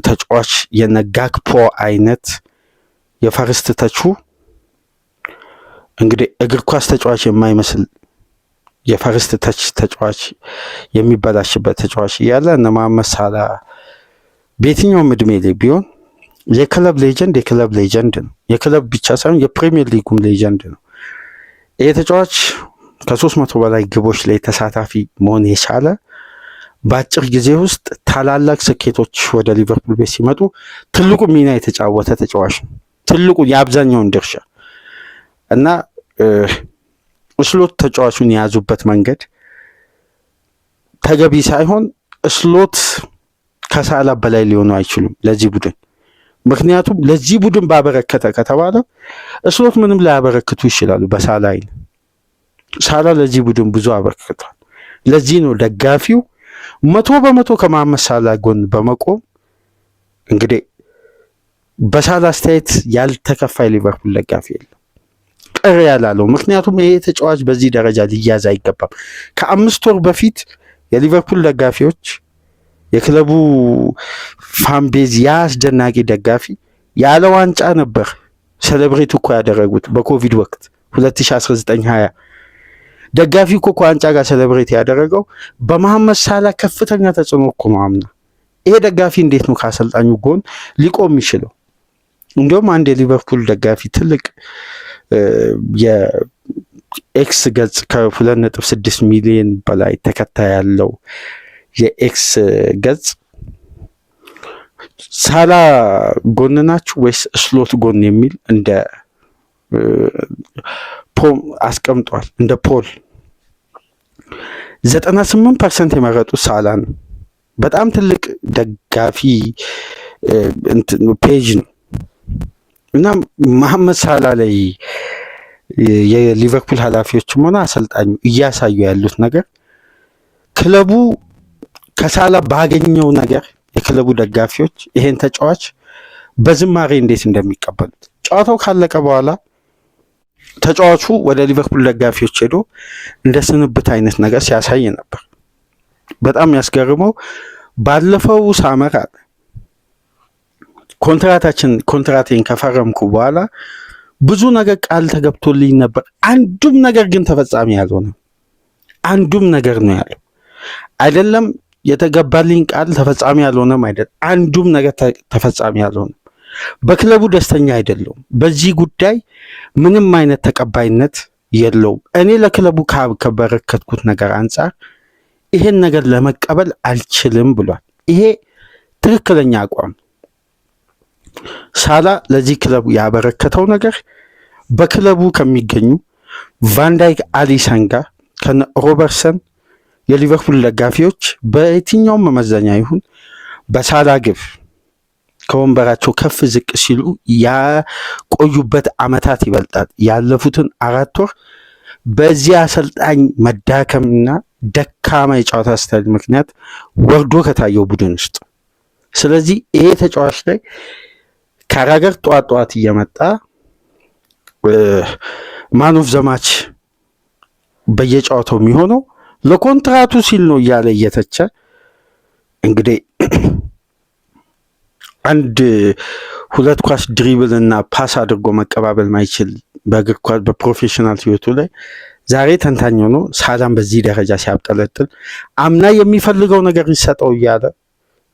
ተጫዋች የነጋክፖ አይነት የፈርስት ተቹ እንግዲህ እግር ኳስ ተጫዋች የማይመስል የፈርስት ተች ተጫዋች የሚበላሽበት ተጫዋች እያለ እነ መሐመድ ሳላ በየትኛውም እድሜ ላይ ቢሆን የክለብ ሌጀንድ ነው። የክለብ ብቻ ሳይሆን የፕሪሚየር ሊጉም ሌጀንድ ነው። ይህ ተጫዋች ከ300 በላይ ግቦች ላይ ተሳታፊ መሆን የቻለ በአጭር ጊዜ ውስጥ ታላላቅ ስኬቶች ወደ ሊቨርፑል ቤት ሲመጡ ትልቁ ሚና የተጫወተ ተጫዋች ነው። ትልቁ የአብዛኛውን ድርሻ እና ስሎት ተጫዋቹን የያዙበት መንገድ ተገቢ ሳይሆን ስሎት ከሳላ በላይ ሊሆኑ አይችሉም ለዚህ ቡድን። ምክንያቱም ለዚህ ቡድን ባበረከተ ከተባለ ስሎት ምንም ላያበረክቱ ይችላሉ በሳላ አይን። ሳላ ለዚህ ቡድን ብዙ አበርክቷል። ለዚህ ነው ደጋፊው 100% ከመሐመድ ሳላ ጎን በመቆም እንግዲህ በሳላ አስተያየት ያልተከፋ ሊቨርፑል ደጋፊ የለም ቅር ያላለው። ምክንያቱም ይሄ ተጫዋች በዚህ ደረጃ ሊያዝ አይገባም። ከ5 ወር በፊት የሊቨርፑል ደጋፊዎች የክለቡ ፋንቤዝ አስደናቂ ደጋፊ ያለ ዋንጫ ነበር ሴሌብሬት እኮ ያደረጉት በኮቪድ ወቅት 2019-20 ደጋፊ እኮ ከዋንጫ ጋር ሴሌብሬት ያደረገው በመሐመድ ሳላ ከፍተኛ ተጽዕኖ እኮ ነው አምና። ይሄ ደጋፊ እንዴት ነው ከአሰልጣኙ ጎን ሊቆም የሚችለው? እንዲሁም አንድ የሊቨርፑል ደጋፊ ትልቅ የኤክስ ገጽ ከ2.6 ሚሊዮን በላይ ተከታይ ያለው የኤክስ ገጽ ሳላ ጎን ናችሁ ወይስ ስሎት ጎን የሚል እንደ ፖም አስቀምጧል። እንደ ፖል 98% የመረጡት ሳላ ነው። በጣም ትልቅ ደጋፊ ፔጅ ነው እና መሐመድ ሳላ ላይ የሊቨርፑል ኃላፊዎችም ሆነ አሰልጣኙ እያሳዩ ያሉት ነገር ክለቡ ከሳላ ባገኘው ነገር የክለቡ ደጋፊዎች ይሄን ተጫዋች በዝማሬ እንዴት እንደሚቀበሉት ጨዋታው ካለቀ በኋላ ተጫዋቹ ወደ ሊቨርፑል ደጋፊዎች ሄዶ እንደ ስንብት አይነት ነገር ሲያሳይ ነበር። በጣም ያስገርመው ባለፈው ሳመር አለ ኮንትራቴን ከፈረምኩ በኋላ ብዙ ነገር ቃል ተገብቶልኝ ነበር፣ አንዱም ነገር ግን ተፈጻሚ ያልሆነ አንዱም ነገር ነው ያለው። አይደለም የተገባልኝ ቃል ተፈጻሚ ያልሆነም አይደል፣ አንዱም ነገር ተፈጻሚ ያልሆነም። በክለቡ ደስተኛ አይደለሁም። በዚህ ጉዳይ ምንም አይነት ተቀባይነት የለውም። እኔ ለክለቡ ከበረከትኩት ነገር አንጻር ይሄን ነገር ለመቀበል አልችልም ብሏል። ይሄ ትክክለኛ አቋም። ሳላ ለዚህ ክለቡ ያበረከተው ነገር በክለቡ ከሚገኙ ቫንዳይክ፣ አሊሰን ጋር ከነ ሮበርትሰን የሊቨርፑል ደጋፊዎች በየትኛውም መመዘኛ ይሁን በሳላ ግብ ከወንበራቸው ከፍ ዝቅ ሲሉ ያቆዩበት ዓመታት ይበልጣል። ያለፉትን 4 ወር በዚህ አሰልጣኝ መዳከምና ደካማ የጨዋታ ስታይል ምክንያት ወርዶ ከታየው ቡድን ውስጥ። ስለዚህ ይሄ ተጫዋች ላይ ካራገር ጠዋት እየመጣ ማን ኦፍ ዘ ማች በየጨዋታው የሚሆነው ለኮንትራቱ ሲል ነው እያለ እየተቸ እንግዲህ 1-2 ኳስ ድሪብል እና ፓስ አድርጎ መቀባበል ማይችል በእግር ኳስ በፕሮፌሽናል ህይወቱ ላይ ዛሬ ተንታኝ ሆኖ ሳላን በዚህ ደረጃ ሲያብጠለጥል አምና የሚፈልገው ነገር ይሰጠው እያለ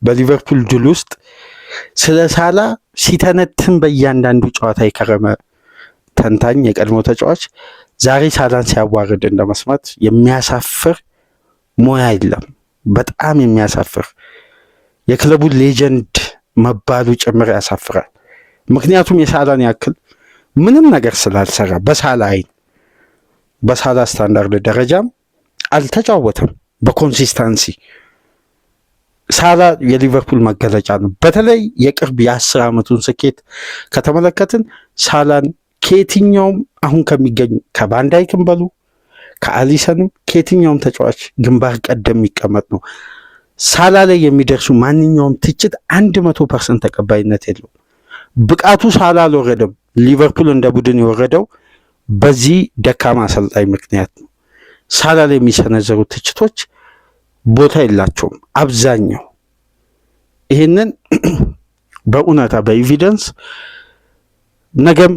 በሊቨርፑል ድል ውስጥ ስለ ሳላ ሲተነትን በእያንዳንዱ ጨዋታ የከረመ ተንታኝ የቀድሞ ተጫዋች ዛሬ ሳላን ሲያዋርድ እንደመስማት የሚያሳፍር ሙያ የለም። በጣም የሚያሳፍር የክለቡ ሌጀንድ መባሉ ጭምር ያሳፍራል። ምክንያቱም የሳላን ያክል ምንም ነገር ስላልሰራ በሳላ አይን በሳላ ስታንዳርድ ደረጃም አልተጫወተም በኮንሲስተንሲ። ሳላ የሊቨርፑል መገለጫ ነው። በተለይ የቅርብ የ10 ዓመቱን ስኬት ከተመለከትን ሳላን ከየትኛውም አሁን ከሚገኙ ከቫንዳይክም በሉ ከአሊሰንም ከየትኛውም ተጫዋች ግንባር ቀደም የሚቀመጥ ነው። ሳላ ላይ የሚደርሱ ማንኛውም ትችት 100% ተቀባይነት የለውም። ብቃቱ ሳላ አልወረደም። ሊቨርፑል እንደ ቡድን የወረደው በዚህ ደካማ አሰልጣኝ ምክንያት ነው። ሳላ ላይ የሚሰነዘሩ ትችቶች ቦታ የላቸውም አብዛኛው። ይህንን በእውነታ በኤቪደንስ ነገም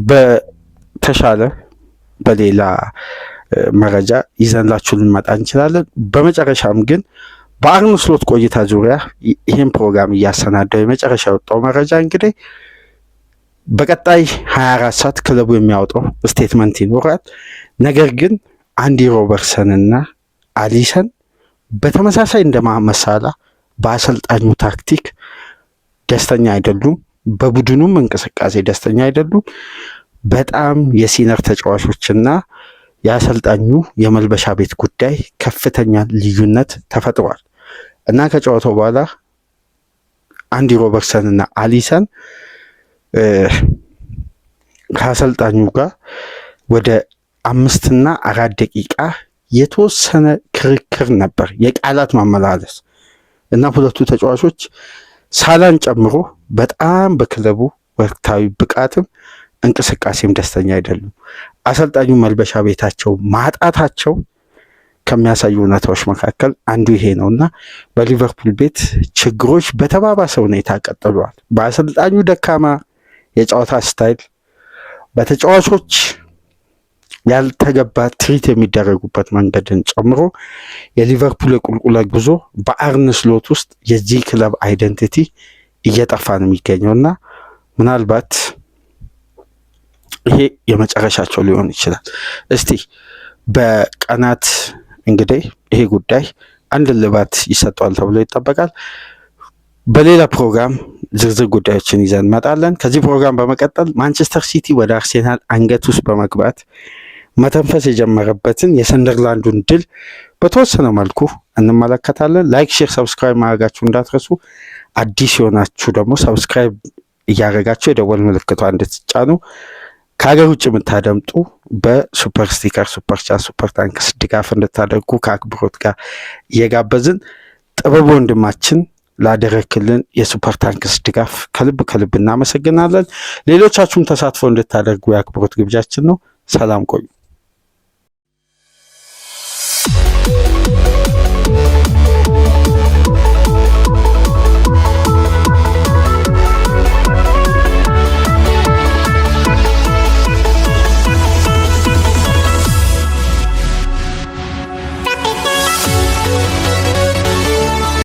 በተሻለ በሌላ መረጃ ይዘንላችሁ ልንመጣ እንችላለን። በመጨረሻም ግን በአርነ ስሎት ቆይታ ዙሪያ ይህን ፕሮግራም እያሰናዳው የመጨረሻ የወጣው መረጃ እንግዲህ በቀጣይ 24 ሰዓት ክለቡ የሚያወጣው ስቴትመንት ይኖራል። ነገር ግን አንዲ ሮበርትሰንና አሊሰን በተመሳሳይ እንደ መሐመድ ሳላህ በአሰልጣኙ ታክቲክ ደስተኛ አይደሉም። በቡድኑም እንቅስቃሴ ደስተኛ አይደሉም። በጣም የሲነር ተጫዋቾችና የአሰልጣኙ የመልበሻ ቤት ጉዳይ ከፍተኛ ልዩነት ተፈጥሯል እና ከጨዋታው በኋላ አንዲ ሮበርትሰንና አሊሰን ከአሰልጣኙ ጋር ወደ 5-4 ደቂቃ የተወሰነ ክርክር ነበር፣ የቃላት ማመላለስ እና ሁለቱ ተጫዋቾች ሳላን ጨምሮ በጣም በክለቡ ወቅታዊ ብቃትም እንቅስቃሴም ደስተኛ አይደሉም። አሰልጣኙ መልበሻ ቤታቸው ማጣታቸው ከሚያሳዩ እውነታዎች መካከል አንዱ ይሄ ነው እና በሊቨርፑል ቤት ችግሮች በተባባሰ ሁኔታ ቀጥለዋል። በአሰልጣኙ ደካማ የጨዋታ ስታይል፣ በተጫዋቾች ያልተገባ ትሪት የሚደረጉበት መንገድን ጨምሮ የሊቨርፑል የቁልቁለት ጉዞ በአርነ ስሎት ውስጥ የዚህ ክለብ አይደንቲቲ እየጠፋ ነው የሚገኘው እና ምናልባት ይሄ የመጨረሻቸው ሊሆን ይችላል። እስቲ በቀናት እንግዲህ ይሄ ጉዳይ አንድ እልባት ይሰጠዋል ተብሎ ይጠበቃል። በሌላ ፕሮግራም ዝርዝር ጉዳዮችን ይዘን እንመጣለን። ከዚህ ፕሮግራም በመቀጠል ማንቸስተር ሲቲ ወደ አርሴናል አንገት ውስጥ በመግባት መተንፈስ የጀመረበትን የሰንደርላንዱን ድል በተወሰነ መልኩ እንመለከታለን። ላይክ፣ ሼር፣ ሰብስክራይብ ማድረጋችሁ እንዳትረሱ። አዲስ የሆናችሁ ደግሞ ሰብስክራይብ እያደረጋችሁ የደወል ምልክቷ እንድትጫኑ፣ ከሀገር ውጭ የምታደምጡ በሱፐር ስቲከር፣ ሱፐር ቻት፣ ሱፐር ታንክስ ድጋፍ እንድታደርጉ ከአክብሮት ጋር እየጋበዝን ጥበብ ወንድማችን ላደረክልን የሱፐር ታንክስ ድጋፍ ከልብ እናመሰግናለን። ሌሎቻችሁም ተሳትፎ እንድታደርጉ የአክብሮት ግብዣችን ነው። ሰላም ቆዩ።